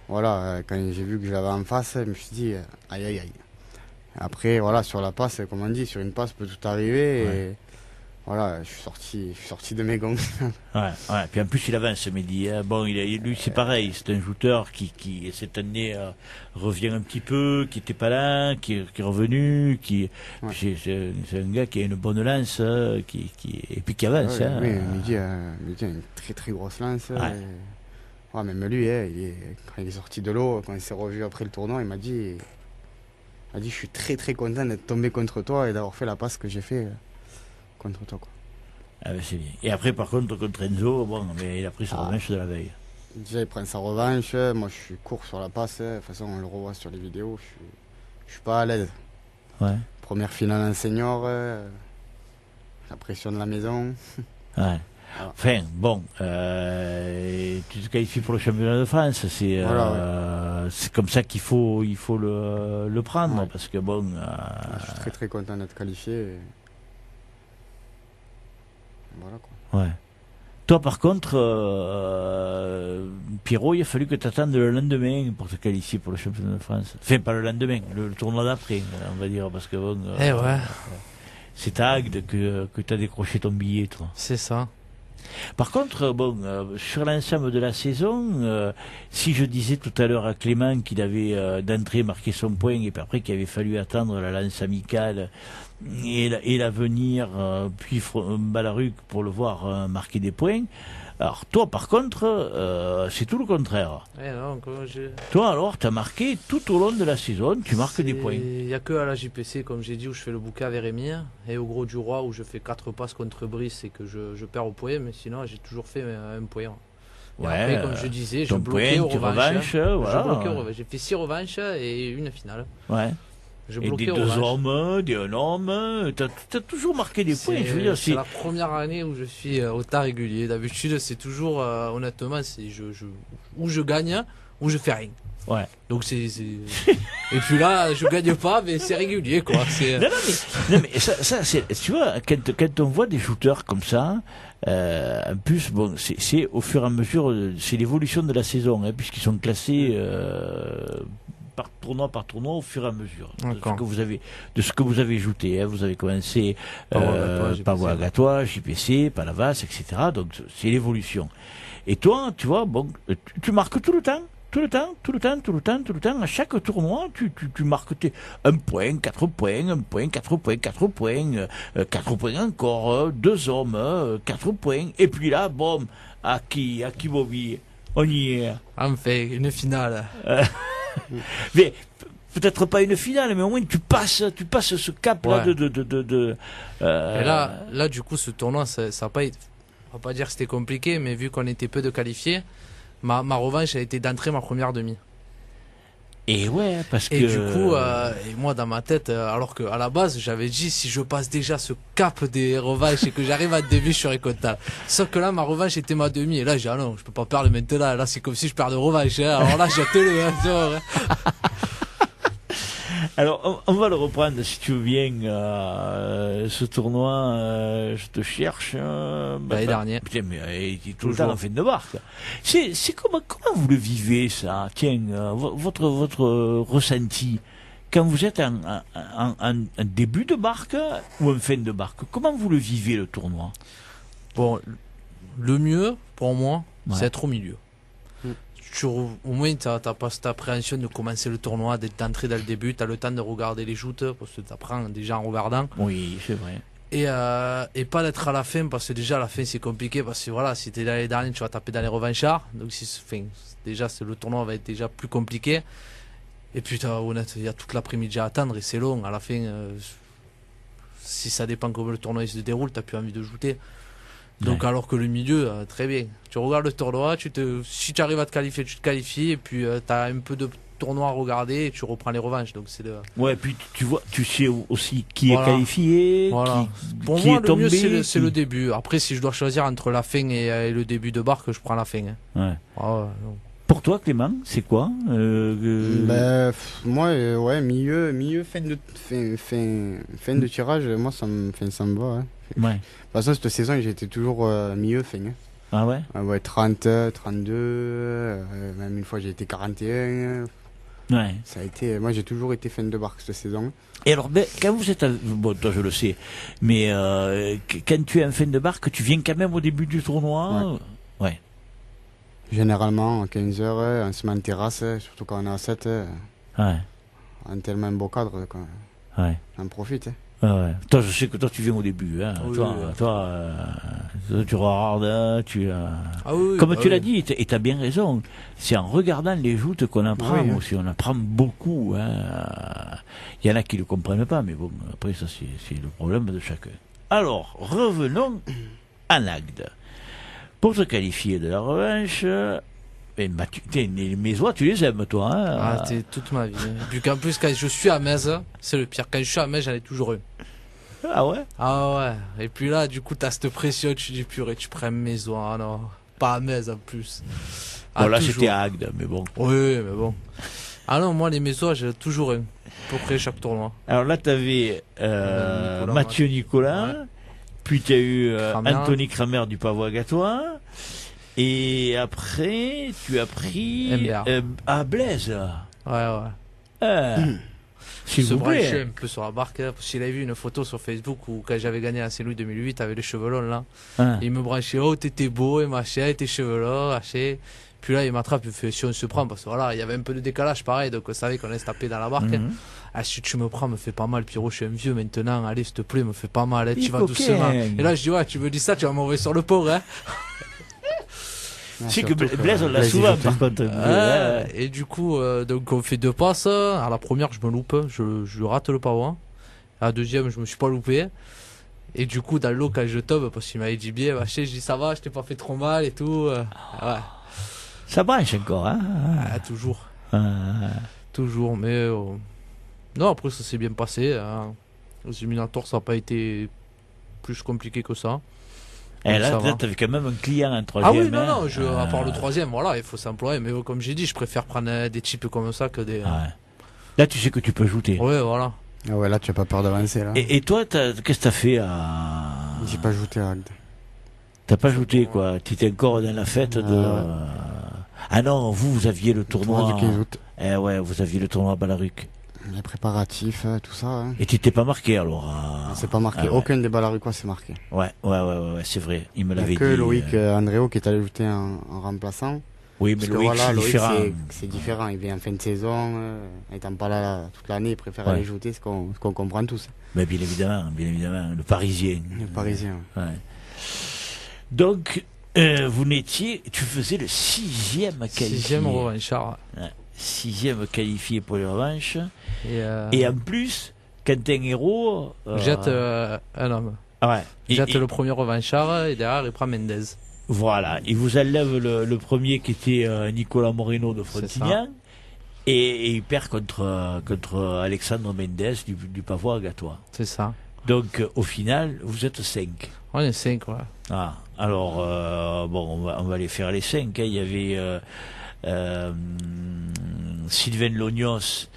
Voilà, quand j'ai vu que je l'avais en face, je me suis dit aïe aïe aïe. Après, voilà, sur la passe, comme on dit, sur une passe peut tout arriver. Ouais. Et voilà, je suis sorti de mes gonds. Ouais. Puis en plus, il avance, Mehdi. Hein. Bon, lui, c'est pareil. C'est un shooter qui cette année revient un petit peu, qui était pas là, qui est revenu, Ouais. c'est un gars qui a une bonne lance, et puis qui avance. Ouais, Hein. oui, Mehdi a une très très grosse lance. Ouais. Ouais, même lui, quand il est sorti de l'eau, quand il s'est revu après le tournoi, il m'a dit je suis très très content d'être tombé contre toi et d'avoir fait la passe que j'ai fait contre toi, quoi. Ah ben c'est bien. Et après, par contre, contre Enzo, bon, mais il a pris sa revanche de la veille. Déjà, il prend sa revanche. Moi, je suis court sur la passe. De toute façon, on le revoit sur les vidéos. Je suis pas à l'aise. Ouais. Première finale en senior. La pression de la maison. Ouais. Voilà. Enfin, bon, tu te qualifies pour le championnat de France. C'est c'est comme ça qu'il faut le prendre, Ouais. parce que bon. Je suis très très content d'être qualifié. Voilà, quoi. Ouais. Toi, par contre, Pierrot, il a fallu que tu attendes le lendemain pour te qualifier pour le championnat de France. Enfin, pas le lendemain, le tournoi d'après, on va dire, parce que bon. Ouais. C'est à Agde que tu as décroché ton billet, toi. C'est ça. Par contre, bon, sur l'ensemble de la saison, si je disais tout à l'heure à Clément qu'il avait d'entrée marqué son point et puis après qu'il avait fallu attendre la lance amicale et l'avenir, puis Balaruc pour le voir marquer des points. Alors toi, par contre, c'est tout le contraire. Non, Toi, alors, tu as marqué tout au long de la saison, tu marques des points. Il n'y a que à la JPC, comme j'ai dit, où je fais le bouquet avec Rémi, et au Gros du Roi, où je fais 4 passes contre Brice et que je perds au point, mais sinon, j'ai toujours fait un point. Et après, comme je disais, je bloquais aux revanches. Voilà. J'ai fait 6 revanches et une finale. Ouais. Et des deux hommes, un homme, t'as toujours marqué des points. Je veux dire, c'est la première année où je suis autant régulier. D'habitude, c'est toujours, honnêtement, où je gagne, ou je fais rien. Ouais. Donc et puis là, je gagne pas, mais c'est régulier, quoi. Non mais ça c'est, tu vois, quand on voit des shooters comme ça, en plus, bon, c'est au fur et à mesure, c'est l'évolution de la saison, hein, puisqu'ils sont classés. Par tournoi au fur et à mesure de ce que vous avez ajouté, hein. Vous avez commencé Pavois Gatois, JPC, Palavas, etc. Donc c'est l'évolution. Et toi, tu vois, bon, tu marques tout le temps. À chaque tournoi, tu marques un point, 4 points, 1 point, 4 points, 4 points, 4 points encore, 2 hommes, 4 points. Et puis là, bon, à qui Bobby, on y est. Enfin, une finale. Mais peut-être pas une finale, mais au moins tu passes ce cap-là Et là, du coup, ce tournoi, ça a pas été, on va pas dire que c'était compliqué, mais vu qu'on était peu de qualifiés, ma revanche a été d'entrer ma première demi. Et ouais, parce que... Et du coup, et moi dans ma tête, alors qu'à la base, j'avais dit, si je passe déjà ce cap des revanches et que j'arrive à demi, je serai content. Sauf que là, ma revanche était ma demi. Et là, j'ai dit, ah non, je peux pas perdre maintenant. Là, c'est comme si je perds de revanche. Hein. Alors là, j'ai le Alors, on va le reprendre, si tu veux bien, ce tournoi, je te cherche. L'année dernière. Putain, mais il est tout le temps en fin de barque. C'est comment vous le vivez, ça? Tiens, votre ressenti, quand vous êtes en début de barque ou en fin de barque, comment vous le vivez, le tournoi? Bon, le mieux, pour moi, Ouais. c'est être au milieu. Au moins, tu n'as pas cette appréhension de commencer le tournoi, d'entrer dès le début, tu as le temps de regarder les joutes, parce que tu apprends déjà en regardant. Oui, c'est vrai. Et pas d'être à la fin, parce que déjà à la fin c'est compliqué, parce que voilà, si tu es dans les derniers, tu vas taper dans les revanchards. Donc déjà le tournoi va être déjà plus compliqué. Et puis honnête, il y a toute l'après-midi à attendre et c'est long. À la fin, si ça dépend comment le tournoi se déroule, tu n'as plus envie de jouer. Donc alors que le milieu, très bien. Tu regardes le tournoi, si tu arrives à te qualifier, tu te qualifies, et puis tu as un peu de tournoi à regarder et tu reprends les revanches. Donc Ouais, puis tu vois, tu sais aussi qui Voilà. est qualifié, voilà. Pour qui moi, est le tombé. mieux, c'est le début. Après, si je dois choisir entre la fin et le début de barque, je prends la fin. Ouais. Ah ouais, non. Pour toi, Clément, c'est quoi Moi, ouais, milieu, fin de tirage, moi, ça me va. Hein. Ouais. De toute façon, cette saison, j'ai été toujours milieu, fin. Hein. Ah ouais? Ouais, 30, 32, même une fois, j'ai été 41. Ouais. Ça a été, moi, j'ai toujours été fin de barque cette saison. Et alors, quand vous êtes, bon, toi je le sais, mais quand tu es en fin de barque, tu viens quand même au début du tournoi. Ouais. Généralement, à 15h, on se met en terrasse, surtout quand on est à 7. Ouais. On a tellement un beau cadre, quoi. Ouais. On profite. Hein. Ouais. Toi, je sais que toi, tu viens au début. Hein. Oui, toi, oui. toi, tu regardes, Ah oui, comme bah tu oui. l'as dit, et tu as bien raison. C'est en regardant les joutes qu'on apprend Oui, hein. aussi. On apprend beaucoup. Hein. Il y en a qui ne le comprennent pas, mais bon, après, ça, c'est le problème de chacun. Alors, revenons à Agde. Pour te qualifier de la revanche, mes oies, tu les aimes, toi. Hein. Ah, t'es toute ma vie. Et puis qu'en plus, quand je suis à Metz, c'est le pire. Quand je suis à Metz, j'en ai toujours eu. Ah ouais? Ah ouais. Et puis là, du coup, t'as cette pression, tu dis purée, tu prends mes oies. Ah non, pas à Metz en plus. Ah, Bon, là, toujours. c'était à Agde, mais bon. Oui, mais bon. Ah non, moi, les mésois, j'ai toujours eu. Pour créer chaque tournoi. Alors là, tu avais Nicolas, Mathieu Nicolas, ouais. puis tu as eu Kramer. Anthony Kramer du Pavois Gatois, et après, tu as pris Embert. Blaise. Ouais. Ah, s'il Se vous brancher plaît. un peu sur la barque. Parce qu'il avait vu une photo sur Facebook où, quand j'avais gagné la Saint-Louis 2008 avec les cheveux longs là, Ah. il me branchait, oh, t'étais beau et machin, tes cheveux longs, machin. Puis là, il m'attrape, il fait, si on se prend, parce que voilà, il y avait un peu de décalage pareil, donc on savait qu'on allait se taper dans la barque. Mhm. Ah, si tu me prends, me fais pas mal, Pierrot, je suis un vieux maintenant, allez, s'il te plaît, me fais pas mal, hein, Il tu vas coquin. doucement. Et là, je dis, ouais, tu me dis ça, tu vas m'envoyer sur le port, hein. C'est que Surtout Blaise, on l'a Blaise, souvent, il par joue. contre. Ouais, et du coup, donc on fait 2 passes. À la première, je me loupe, je rate le pavois. À la deuxième, je me suis pas loupé. Et du coup, dans l'eau, quand je tombe, parce qu'il m'avait dit bien, machin, je dis ça va, je t'ai pas fait trop mal et tout. Ouais, Ça branche encore, hein? ah, toujours. Ah. Toujours, mais non, après ça s'est bien passé. Hein. Aux éliminatoires, ça n'a pas été plus compliqué que ça. Et Donc, là, ça va. t'avais quand même un client en Ah troisième. oui, non, hein. non, à part le troisième, voilà, il faut s'employer. Mais comme j'ai dit, je préfère prendre des types comme ça que des. Ouais. Là, tu sais que tu peux jouter. Ouais, voilà. Ah ouais, là, tu n'as pas peur d'avancer. Là. Et toi, qu'est-ce que t'as fait à... J'ai pas joué à Agde. T'as pas jouté, quoi. Tu étais encore dans la fête de... ouais. Ah non, vous aviez le tournoi... Tournoi du 15 août. Eh ouais, vous aviez le tournoi à Balaruc. Les préparatifs, tout ça. Hein. Et tu t'es pas marqué, alors C'est pas marqué. Ah ouais. Aucun des Balarucois s'est marqué. Ouais, c'est vrai. Il me Il n'y l'avait a que dit. Loïc Andréo qui est allé jouer en remplaçant. Oui, mais Parce que Loïc, voilà, c'est Loïc, différent. c'est différent. Il vient en fin de saison, étant pas là toute l'année, il préfère Ouais. aller jouer, ce qu'on comprend tous. Mais bien évidemment, le Parisien. Les Parisiens. Ouais. Donc, vous n'étiez... Tu faisais le 6e qualifié. 6e revanchard. Ouais. 6e qualifié pour les revanches. Et Et en plus, quand t'es un héros... jette un homme. Ah ouais. Jette le premier revanchard et derrière il prend Mendez. Voilà, il vous enlève le premier qui était Nicolas Moreno de Frontignan et il perd contre Alexandre Mendes du Pavois Gatois. C'est ça. Donc au final, vous êtes 5. On est 5, ouais. Ah, alors bon, on va aller faire les 5. Hein. Il y avait Sylvain Lognos,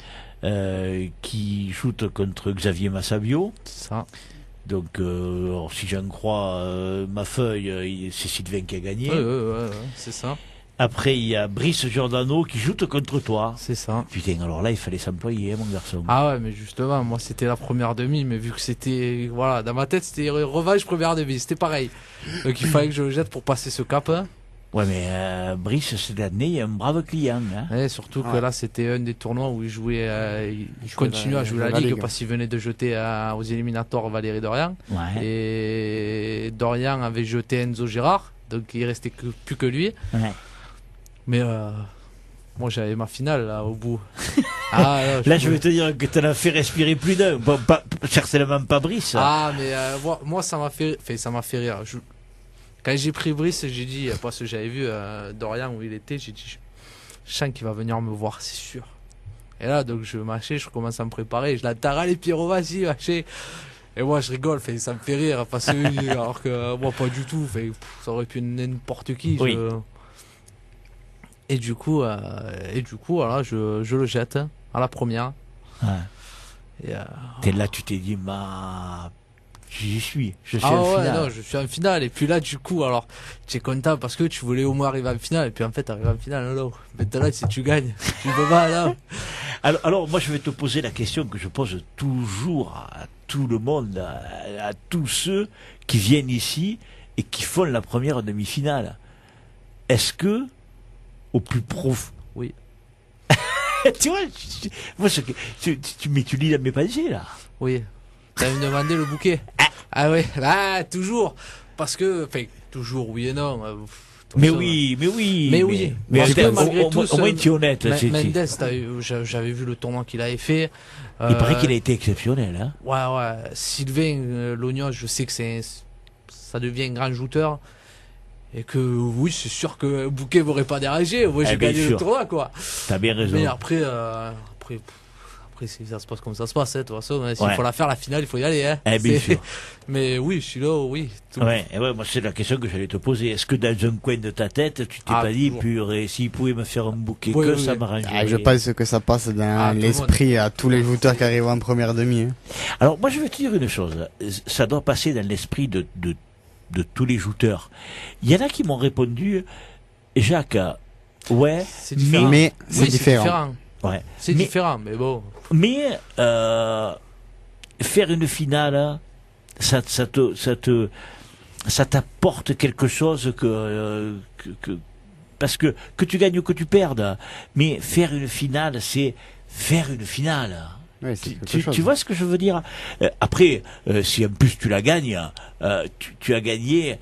qui shoot contre Xavier Massabio. C'est ça. Donc, alors, si j'en crois ma feuille, c'est Sylvain qui a gagné. Ouais, c'est ça. Après, il y a Brice Giordano qui shoot contre toi. C'est ça. Putain, alors là, il fallait s'employer, mon garçon. Ah ouais, mais justement, moi c'était la première demi, mais vu que c'était, voilà, dans ma tête c'était revanche première demi, c'était pareil. Donc il fallait que je le jette pour passer ce cap. Hein. Ouais, mais Brice, cette année, il est un brave client. Hein. Et surtout que là c'était un des tournois où il jouait, il continuait à jouer la la Ligue Ligue. parce qu'il venait de jeter aux éliminatoires Valérie Dorian. Ouais. Et Dorian avait jeté Enzo Girard, donc il restait plus que lui. Ouais. Mais moi j'avais ma finale là au bout. Ah, Là, je vais te dire que tu en as fait respirer plus d'un. Bon, certainement pas Brice. Ah, mais moi, ça m'a fait rire. Quand j'ai pris Brice, j'ai dit, parce que j'avais vu Dorian où il était, j'ai dit, je sens qu'il va venir me voir, c'est sûr. Et là, donc, je commence à me préparer, je l'attends, allez, Pierrot, vas-y, mâché. Et moi, je rigole, ça me fait rire, parce que, alors que moi, pas du tout, ça aurait pu être n'importe qui. Oui. Et du coup, voilà, je le jette à la première. Ouais. Et, T'es là, tu t'es dit, j'y suis. Je suis ah en ouais, finale. non, je suis en finale. Et puis là, du coup, alors, tu es content parce que tu voulais au moins arriver en finale. Et puis en fait, tu arrives en finale, là. Maintenant, si tu gagnes, tu peux pas, là. Alors, moi, je vais te poser la question que je pose toujours à tout le monde, à tous ceux qui viennent ici et qui font la première demi-finale. Est-ce que, au plus profond... Oui. Tu vois, moi, mais tu lis dans mes pensées, là. Oui. Tu as me demandé le bouquet. Ah oui, là, toujours. Parce que, enfin, toujours, oui et non. Mais oui. Mais Parce que attends, malgré tout, au moins, tu es honnête. Mendes, j'avais vu le tournoi qu'il avait fait. Il paraît qu'il a été exceptionnel. Hein. Ouais. Sylvain Lognos, je sais que ça devient un grand shooter. Et que oui, c'est sûr que Bouquet m'aurait pas dérangé. Moi, j'ai gagné le tournoi, quoi. T'as bien raison. Mais après, ça se passe comme ça se passe, hein, de toute façon. S'il faut la faire, la finale, il faut y aller. Hein. Bien sûr. Mais oui, je suis là, oui. Ouais, moi, c'est la question que j'allais te poser. Est-ce que dans un coin de ta tête, tu t'es pas dit, purée, s'il pouvait me faire un bouquet, ça m'arrangerait. Je pense que ça passe dans l'esprit à tous les joueurs qui arrivent en première demi. Hein. Alors, moi, je vais te dire une chose. Ça doit passer dans l'esprit de tous les shooters. Il y en a qui m'ont répondu, Jacques, ouais, c'est différent. Mais c'est différent. Ouais. C'est différent, mais bon. Mais faire une finale, ça t'apporte quelque chose parce que tu gagnes ou que tu perdes. Mais faire une finale, c'est faire une finale. Ouais, tu vois ce que je veux dire? Après, si en plus tu la gagnes, tu as gagné,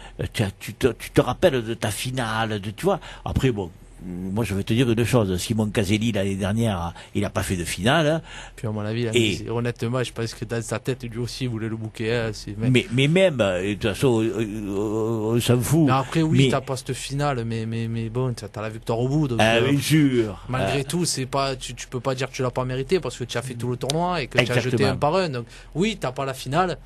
tu te rappelles de ta finale, tu vois. Après, bon, moi je vais te dire une chose, Simon Caselli l'année dernière, il n'a pas fait de finale. Puis à mon avis, honnêtement, je pense que dans sa tête, lui aussi, il voulait le bouquet. Hein, mais même, de toute façon, on s'en fout. Mais après, oui, t'as pas cette finale, mais bon, t'as la victoire au bout. Donc, bien sûr. Malgré tout, c'est pas, tu peux pas dire que tu l'as pas mérité parce que tu as fait tout le tournoi et que tu as jeté un par un. Donc, oui, t'as pas la finale.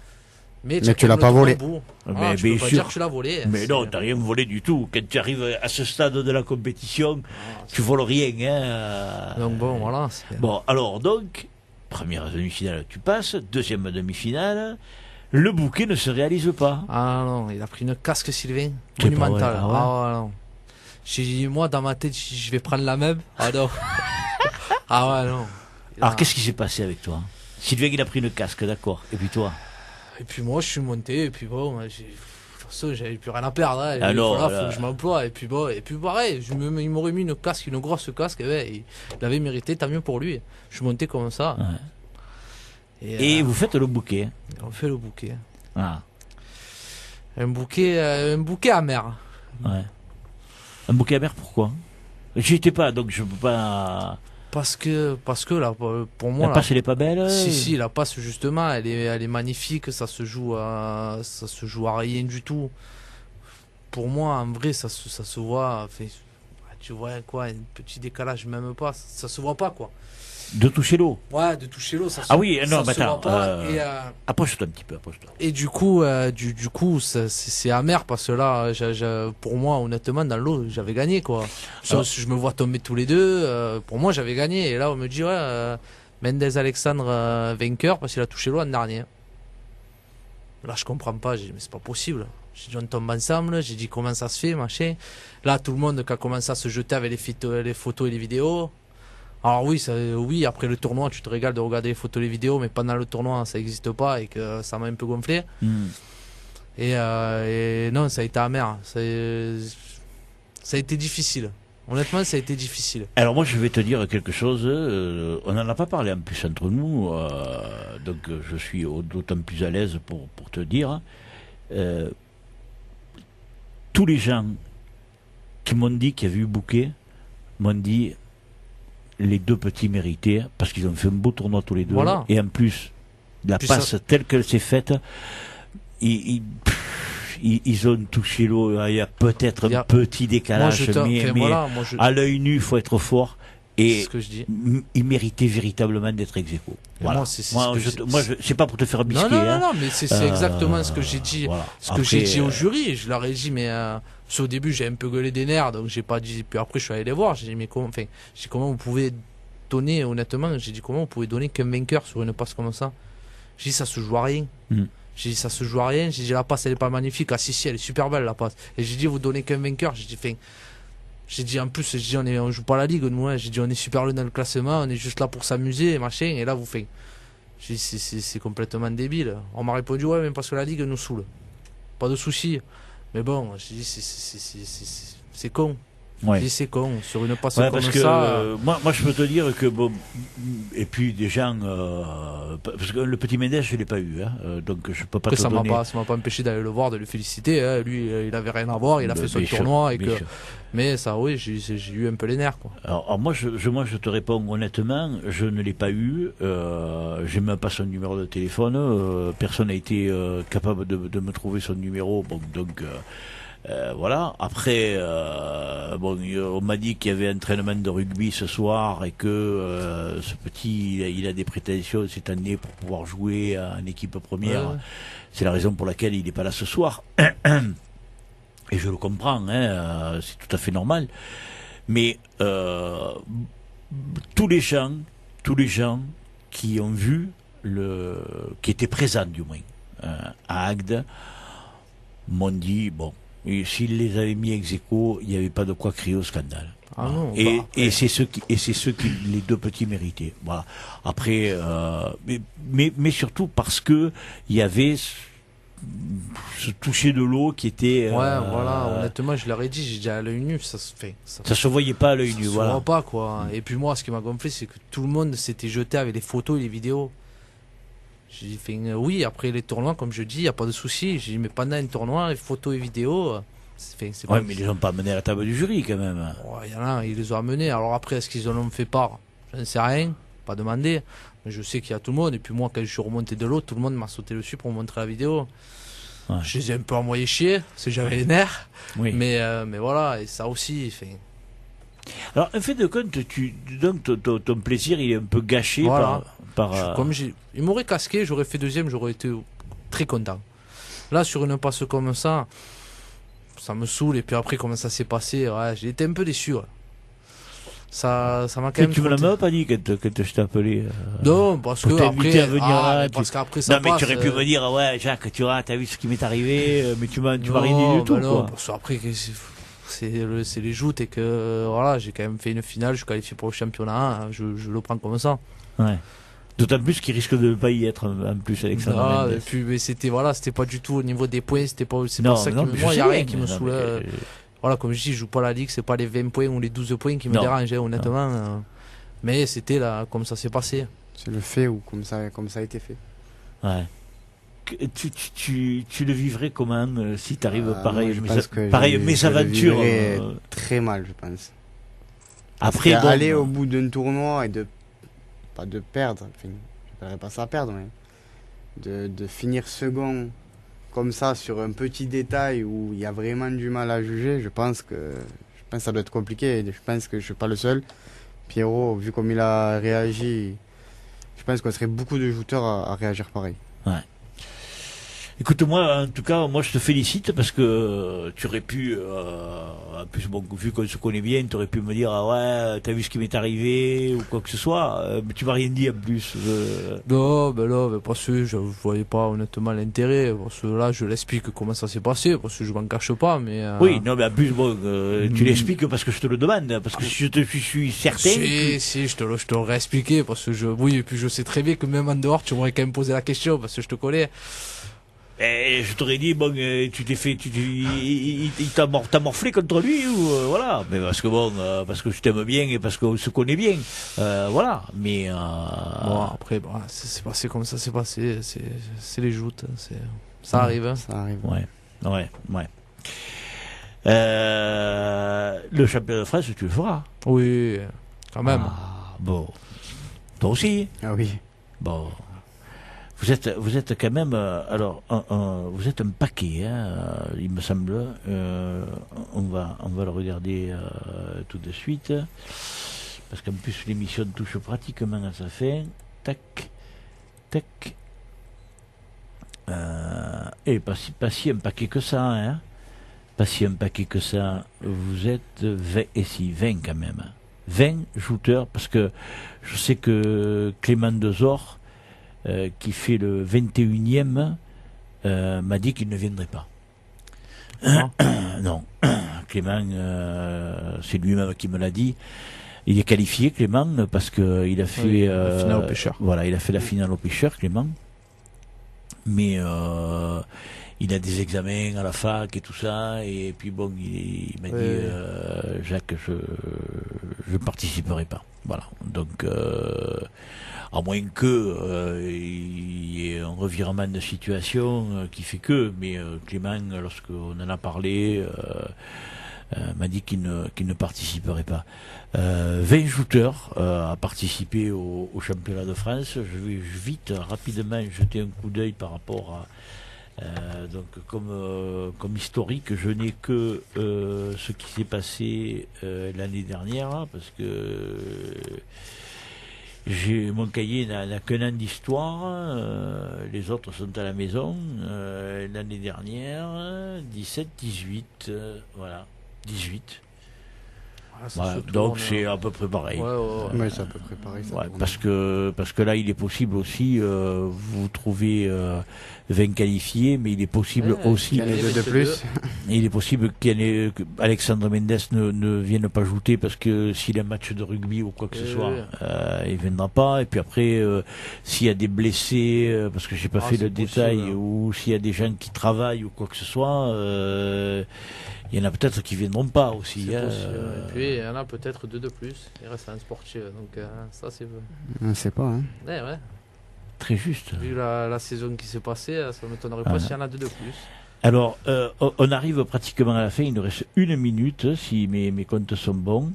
Mais tu l'as pas volé. Mais tu peux pas dire que tu l'as volé. Mais non, t'as rien volé du tout. Quand tu arrives à ce stade de la compétition, tu voles rien. Hein. Donc bon, voilà. Bon, alors donc, première demi-finale, tu passes. Deuxième demi-finale, le bouquet ne se réalise pas. Ah non, il a pris une casque Sylvain monumentale. Non. J'ai dit, moi, dans ma tête, je vais prendre la même. Ah non. Ah ouais, non. Alors, qu'est-ce qui s'est passé avec toi? Sylvain, il a pris une casque, d'accord. Et puis toi? Et puis moi, je suis monté, et puis bon, de toute façon, j'avais plus rien à perdre. Hein. Alors, faut que je m'emploie. Et puis pareil, il m'aurait mis une casque, une grosse casque. Il l'avait mérité, tant mieux pour lui. Je suis monté comme ça. Ouais. Et vous faites le bouquet? On fait le bouquet. Ah. Un bouquet amer. Ouais. Un bouquet amer, pourquoi? J'y étais pas, donc je peux pas... Parce que là, pour moi, la passe elle est pas belle. Si, la passe justement, elle est magnifique. Ça se joue à rien du tout. Pour moi, en vrai, ça se voit. Tu vois quoi, un petit décalage, même pas. Ça se voit pas quoi. De toucher l'eau. Ouais, de toucher l'eau. Ça ah oui, non, mais attends. Approche-toi un petit peu, approche-toi. Et du coup, c'est amer parce que là, pour moi, honnêtement, dans l'eau, j'avais gagné quoi. Je me vois tomber tous les deux. Pour moi, j'avais gagné. Et là, on me dit Mendez Alexandre vainqueur parce qu'il a touché l'eau l'an dernier. Là, je comprends pas. J'ai dit, mais c'est pas possible. J'ai dit, on tombe ensemble. J'ai dit, comment ça se fait, machin. Là, tout le monde qui a commencé à se jeter avec les photos et les vidéos. Alors oui, après le tournoi, tu te régales de regarder les photos et les vidéos, mais pendant le tournoi, ça n'existe pas et que ça m'a un peu gonflé. Et non, ça a été amer. Ça a été difficile. Honnêtement, ça a été difficile. Alors moi, je vais te dire quelque chose. On n'en a pas parlé en plus entre nous, donc je suis d'autant plus à l'aise pour te dire. Tous les gens qui m'ont dit qu'il y avait eu bouquet m'ont dit les deux petits mérités parce qu'ils ont fait un beau tournoi tous les deux. Voilà. Et en plus, la passe telle qu'elle s'est faite, ils ont touché l'eau. Il y a peut-être un petit décalage, mais à l'œil nu, il faut être fort. Et ce que je dis. Il méritait véritablement d'être ex aequo. Voilà. Moi, c'est pas pour te faire bisquer. Non, mais c'est exactement ce que j'ai dit. Voilà. J'ai dit au jury. Je leur ai dit, mais au début, j'ai un peu gueulé des nerfs, donc j'ai pas dit. Puis après, je suis allé les voir. J'ai dit, mais comment vous pouvez donner, honnêtement, j'ai dit, comment vous pouvez donner qu'un vainqueur sur une passe comme ça? J'ai dit, ça se joue à rien. J'ai dit, ça se joue à rien. J'ai dit, la passe, elle est pas magnifique. Ah, si, elle est super belle, la passe. Et j'ai dit, vous donnez qu'un vainqueur. J'ai dit, en plus, on joue pas la ligue, nous, hein. J'ai dit, on est super loin dans le classement, on est juste là pour s'amuser, machin. Et là, j'ai dit, c'est complètement débile. On m'a répondu, ouais, mais parce que la ligue nous saoule. Pas de souci. Mais bon, j'ai dit, c'est con. Ouais. J'ai dit, c'est con. Sur une passe parce que, moi, je peux te dire que, bon, et puis des gens, parce que le petit Mendes, je l'ai pas eu, hein, donc je peux pas après, te donner. Ça m'a pas empêché d'aller le voir, de le féliciter, hein. Lui, il avait rien à voir, il a fait son tournoi, mais ça, oui, j'ai eu un peu les nerfs, quoi. Alors moi, je te réponds honnêtement, je ne l'ai pas eu, j'ai même pas son numéro de téléphone, personne n'a été capable de me trouver son numéro, bon, donc, voilà. Après, on m'a dit qu'il y avait un entraînement de rugby ce soir et que ce petit, il a des prétentions cette année pour pouvoir jouer en équipe première. Ouais. C'est la raison pour laquelle il n'est pas là ce soir. Et je le comprends, hein, c'est tout à fait normal. Mais tous les gens qui ont vu qui étaient présents du moins à Agde m'ont dit bon. Et s'il les avait mis ex aequo, il n'y avait pas de quoi crier au scandale. Ah non, et c'est ceux qui les deux petits méritaient. Voilà. Après, mais surtout parce que il y avait ce toucher de l'eau qui était. Voilà. Honnêtement, je leur ai dit, j'ai dit à l'œil nu, ça se voyait pas à l'œil nu. Voilà. Ça se voit pas, quoi. Et puis moi, ce qui m'a gonflé, c'est que tout le monde s'était jeté avec les photos et les vidéos. J'ai dit, oui, après les tournois, comme je dis, il n'y a pas de souci. J'ai dit, mais pendant un tournoi, les photos et vidéos, mais ils les ont pas amenés à la table du jury, quand même. Il y en a, ils les ont amenés. Alors après, est-ce qu'ils en ont fait part? Je ne sais rien, pas demandé. Mais je sais qu'il y a tout le monde. Et puis moi, quand je suis remonté de l'eau, tout le monde m'a sauté dessus pour me montrer la vidéo. Ouais. Je les ai un peu envoyés chier, parce que j'avais les nerfs. Oui. Mais voilà, et ça aussi, Alors, en fait de compte, ton plaisir, il est un peu gâché par il m'aurait casqué, j'aurais fait deuxième, j'aurais été très content. Là, sur une passe comme ça me saoule. Et puis après, comment ça s'est passé, j'ai été un peu déçu. Ouais. Ça m'a quand même. Tu me l'as même pas dit quand je t'ai appelé. Non, parce que après, parce qu'après ça passe. Non, mais tu aurais pu me dire, ouais, Jacques, t'as vu ce qui m'est arrivé, mais tu m'as rien dit du tout. Non, parce qu'après, c'est les joutes et que voilà, j'ai quand même fait une finale, je suis qualifié pour le championnat, je le prends comme ça. Ouais. D'autant plus qu'il risque de ne pas y être en plus, Alexandre Mendes. Et puis, mais c'était pas du tout au niveau des points, c'est pas ça qui moi, il n'y a rien qui me saoule. Voilà, comme je dis, je joue pas la ligue, c'est pas les 20 points ou les 12 points qui me dérangent, honnêtement. Mais c'était là, comme ça s'est passé. C'est le fait ou comme ça a été fait. Ouais. Tu le vivrais comment si tu arrives pareil mésaventure très mal, je pense. Après, aller au bout d'un tournoi et pas de perdre, je n'appellerais pas ça perdre, mais de finir second comme ça sur un petit détail où il y a vraiment du mal à juger, je pense que ça doit être compliqué et je pense que je suis pas le seul. Pierrot, vu comme il a réagi, je pense qu'on serait beaucoup de jouteurs à réagir pareil. Ouais. Écoute-moi, en tout cas, moi je te félicite parce que tu aurais pu, en plus, bon, vu qu'on se connaît bien, tu aurais pu me dire, ah ouais, t'as vu ce qui m'est arrivé ou quoi que ce soit, mais tu m'as rien dit en plus. Non, mais parce que je voyais pas honnêtement l'intérêt. Parce que là, je l'explique comment ça s'est passé, parce que je m'en cache pas, mais. Oui, non, mais en plus, bon, tu l'expliques parce que je te le demande, parce que je suis certain. Si, je te l'aurais expliqué, parce que oui, et puis je sais très bien que même en dehors, tu m'aurais quand même posé la question, parce que je te connais. Et je t'aurais dit, bon, tu t'es fait, il t'a morflé contre lui, ou voilà. Mais parce que bon, parce que je t'aime bien et parce qu'on se connaît bien, voilà. Mais bon, après, bon, c'est passé comme ça, c'est passé, c'est les joutes, ça arrive. Hein. Ça arrive. Ouais. Le championnat de France, tu le feras. Oui, quand même. Ah, bon. Toi aussi. Ah oui. Bon. Vous êtes quand même, vous êtes un paquet, hein, il me semble. On va le regarder tout de suite, parce qu'en plus l'émission touche pratiquement à sa fin. Tac. Et pas si un paquet que ça, hein. Pas si un paquet que ça. Vous êtes 20 quand même. 20 shooters, parce que je sais que Clément Dezor, qui fait le 21e, m'a dit qu'il ne viendrait pas. Non. Clément, c'est lui-même qui me l'a dit. Il est qualifié, Clément, parce que il a fait la finale au pêcheur. Voilà, il a fait la finale au pêcheur, Clément. Mais il a des examens à la fac et tout ça, et puis bon, il m'a dit, Jacques, je participerai pas. Voilà. Donc, à moins que il y ait un revirement de situation qui fait que, mais Clément, lorsqu'on en a parlé, m'a dit qu'il ne participerait pas. 20 shooters à participer au championnat de France. Je vais vite, rapidement jeter un coup d'œil par rapport à donc comme historique, je n'ai que ce qui s'est passé l'année dernière, parce que mon cahier n'a qu'un an d'histoire, les autres sont à la maison. L'année dernière, 17, 18, voilà, 18. Voilà, donc c'est à peu près pareil. Ouais, c'est à peu près pareil. Ouais, parce que là, il est possible aussi, vous trouvez 20 qualifiés, mais il est possible aussi. Il y en a deux de plus. Il est possible qu'Alexandre Mendes ne vienne pas jouer, parce que s'il a un match de rugby ou quoi que ce soit, il viendra pas. Et puis après, s'il y a des blessés, parce que j'ai pas fait le détail, ou s'il y a des gens qui travaillent ou quoi que ce soit, il y en a peut-être qui viendront pas aussi. Et puis il y en a peut-être 2 de plus. Il reste un sportif, donc ça c'est. On ne sait pas. Hein. Ouais. Très juste. Vu la saison qui s'est passée, ça ne m'étonnerait pas s'il y en a 2 de plus. Alors, on arrive pratiquement à la fin. Il nous reste 1 minute, si mes comptes sont bons.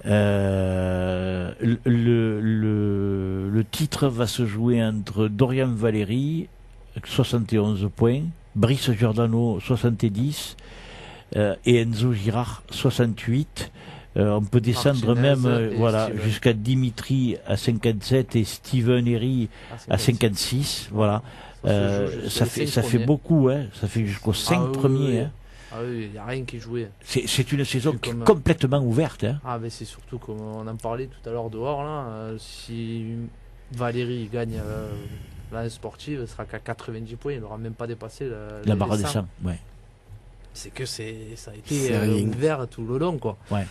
Le titre va se jouer entre Dorian Valéry, 71 points, Brice Giordano, 70, et Enzo Girard, 68. On peut descendre Martinez jusqu'à Dimitri à 57 et Steven Herry à 56. Voilà. Ça fait beaucoup, hein. Ça fait jusqu'aux 5 premiers. Hein. Ah oui, il n'y a rien qui est joué. C'est une saison complètement ouverte. Hein. Ah, mais c'est surtout comme on en parlait tout à l'heure dehors, là, si Valéry gagne la sportive, il sera qu'à 90 points, il n'aura même pas dépassé la barre des 100. Ouais. C'est que ça a été ouvert tout le long, quoi. Ouais.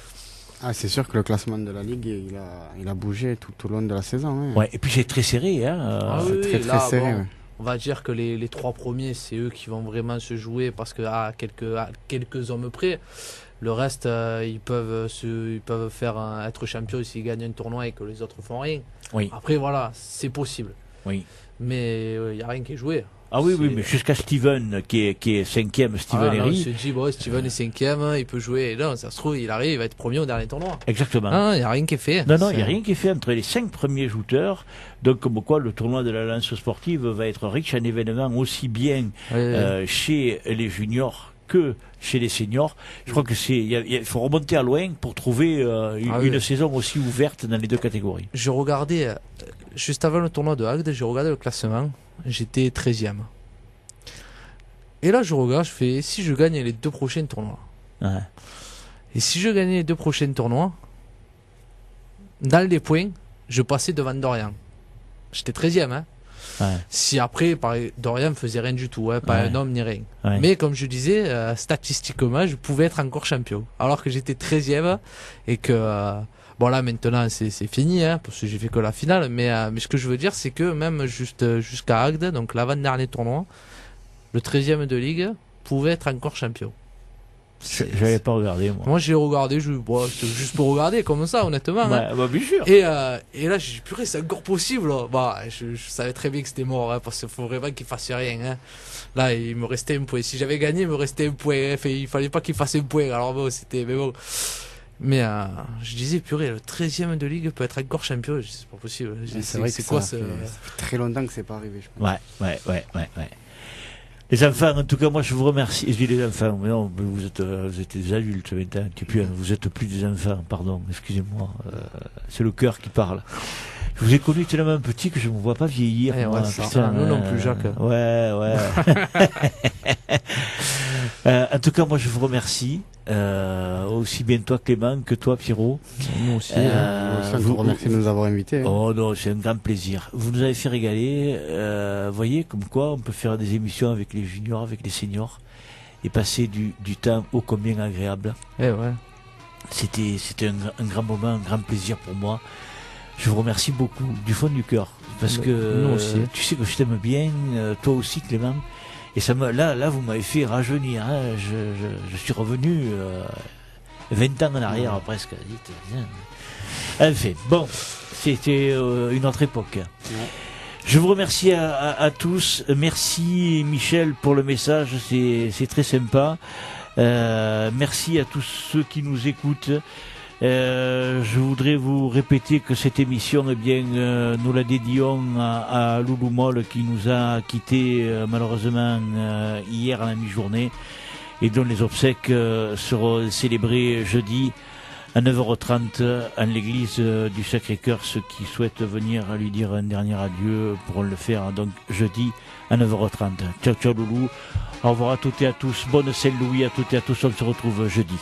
Ah, c'est sûr que le classement de la Ligue, il a bougé tout au long de la saison. Hein. Ouais, et puis c'est très serré. Hein. C'est très serré. Ouais. On va dire que les 3 premiers, c'est eux qui vont vraiment se jouer, parce que à quelques hommes près, le reste, ils peuvent être champions s'ils gagnent un tournoi et que les autres font rien. Oui. Après, voilà, c'est possible. Oui. Mais il n'y a rien qui est joué. Ah oui, mais jusqu'à Steven, qui est 5e, Steven Herry. On se dit, Steven est 5e, il peut jouer. Non, ça se trouve, il arrive, il va être premier au dernier tournoi. Exactement. Il n'y a rien qui est fait. Non, il n'y a rien qui est fait entre les 5 premiers shooters. Donc, comme quoi, le tournoi de la lance sportive va être riche en événements, aussi bien chez les juniors que chez les seniors. Je crois que il faut remonter à loin pour trouver une saison aussi ouverte dans les 2 catégories. Je regardais, juste avant le tournoi de Agde, j'ai regardé le classement. J'étais 13e. Et là, je regarde, je fais, si je gagne les 2 prochains tournois. Ouais. Et si je gagnais les 2 prochains tournois, dans les points, je passais devant Dorian. J'étais 13e, hein. Ouais. Si après, Dorian faisait rien du tout, hein, pas un homme ni rien. Ouais. Mais comme je disais, statistiquement, je pouvais être encore champion. Alors que j'étais 13e et que, bon là maintenant c'est fini, hein, parce que j'ai fait que la finale. Mais ce que je veux dire, c'est que même jusqu'à Agde, donc l'avant-dernier tournoi, le 13e de ligue pouvait être encore champion. J'avais pas regardé, moi. Moi j'ai regardé, c'était juste pour regarder comme ça, honnêtement. Ouais, hein. bah, bien sûr. Et là j'ai dit, purée, c'est encore possible. Là. Bah, je savais très bien que c'était mort, hein, parce qu'il faut vraiment qu'il fasse rien. Hein. Là, il me restait un point. Si j'avais gagné, il me restait un point. Hein. Il fallait pas qu'il fasse un point. Alors bon, c'était. Mais bon. Mais je disais, purée, le 13e de ligue peut être encore champion. Je dis, c'est pas possible. C'est vrai que c'est quoi ça fait très longtemps que c'est pas arrivé, je pense. Ouais. Les enfants, en tout cas, moi, je vous remercie. Je dis les enfants, mais non, vous êtes des adultes maintenant. Vous êtes plus des enfants, pardon, excusez-moi. C'est le cœur qui parle. Je vous ai connu tellement petit que je ne me vois pas vieillir. Ouais, moi, c'est putain, ça. Nous non plus, Jacques. Ouais. En tout cas, moi, je vous remercie. Aussi bien toi, Clément, que toi, Pierrot. Nous aussi. Je vous remercie de nous avoir invités. Hein. Oh non, c'est un grand plaisir. Vous nous avez fait régaler. Voyez, comme quoi on peut faire des émissions avec les juniors, avec les seniors, et passer du temps ô combien agréable. Eh ouais. C'était un grand moment, un grand plaisir pour moi. Je vous remercie beaucoup, du fond du cœur, parce que nous aussi. tu sais que je t'aime bien, toi aussi, Clément. Et ça là, vous m'avez fait rajeunir. Hein. Je suis revenu 20 ans en arrière, presque. Enfin, bon, c'était une autre époque. Ouais. Je vous remercie à tous. Merci Michel pour le message, c'est très sympa. Merci à tous ceux qui nous écoutent. Je voudrais vous répéter que cette émission, eh bien, nous la dédions à Loulou Moll qui nous a quittés malheureusement hier à la mi-journée et dont les obsèques seront célébrées jeudi à 9h30 à l'église du Sacré-Cœur. Ceux qui souhaitent venir lui dire un dernier adieu pourront le faire donc jeudi à 9h30. Ciao Loulou, au revoir à toutes et à tous, bonne Saint-Louis à toutes et à tous, on se retrouve jeudi.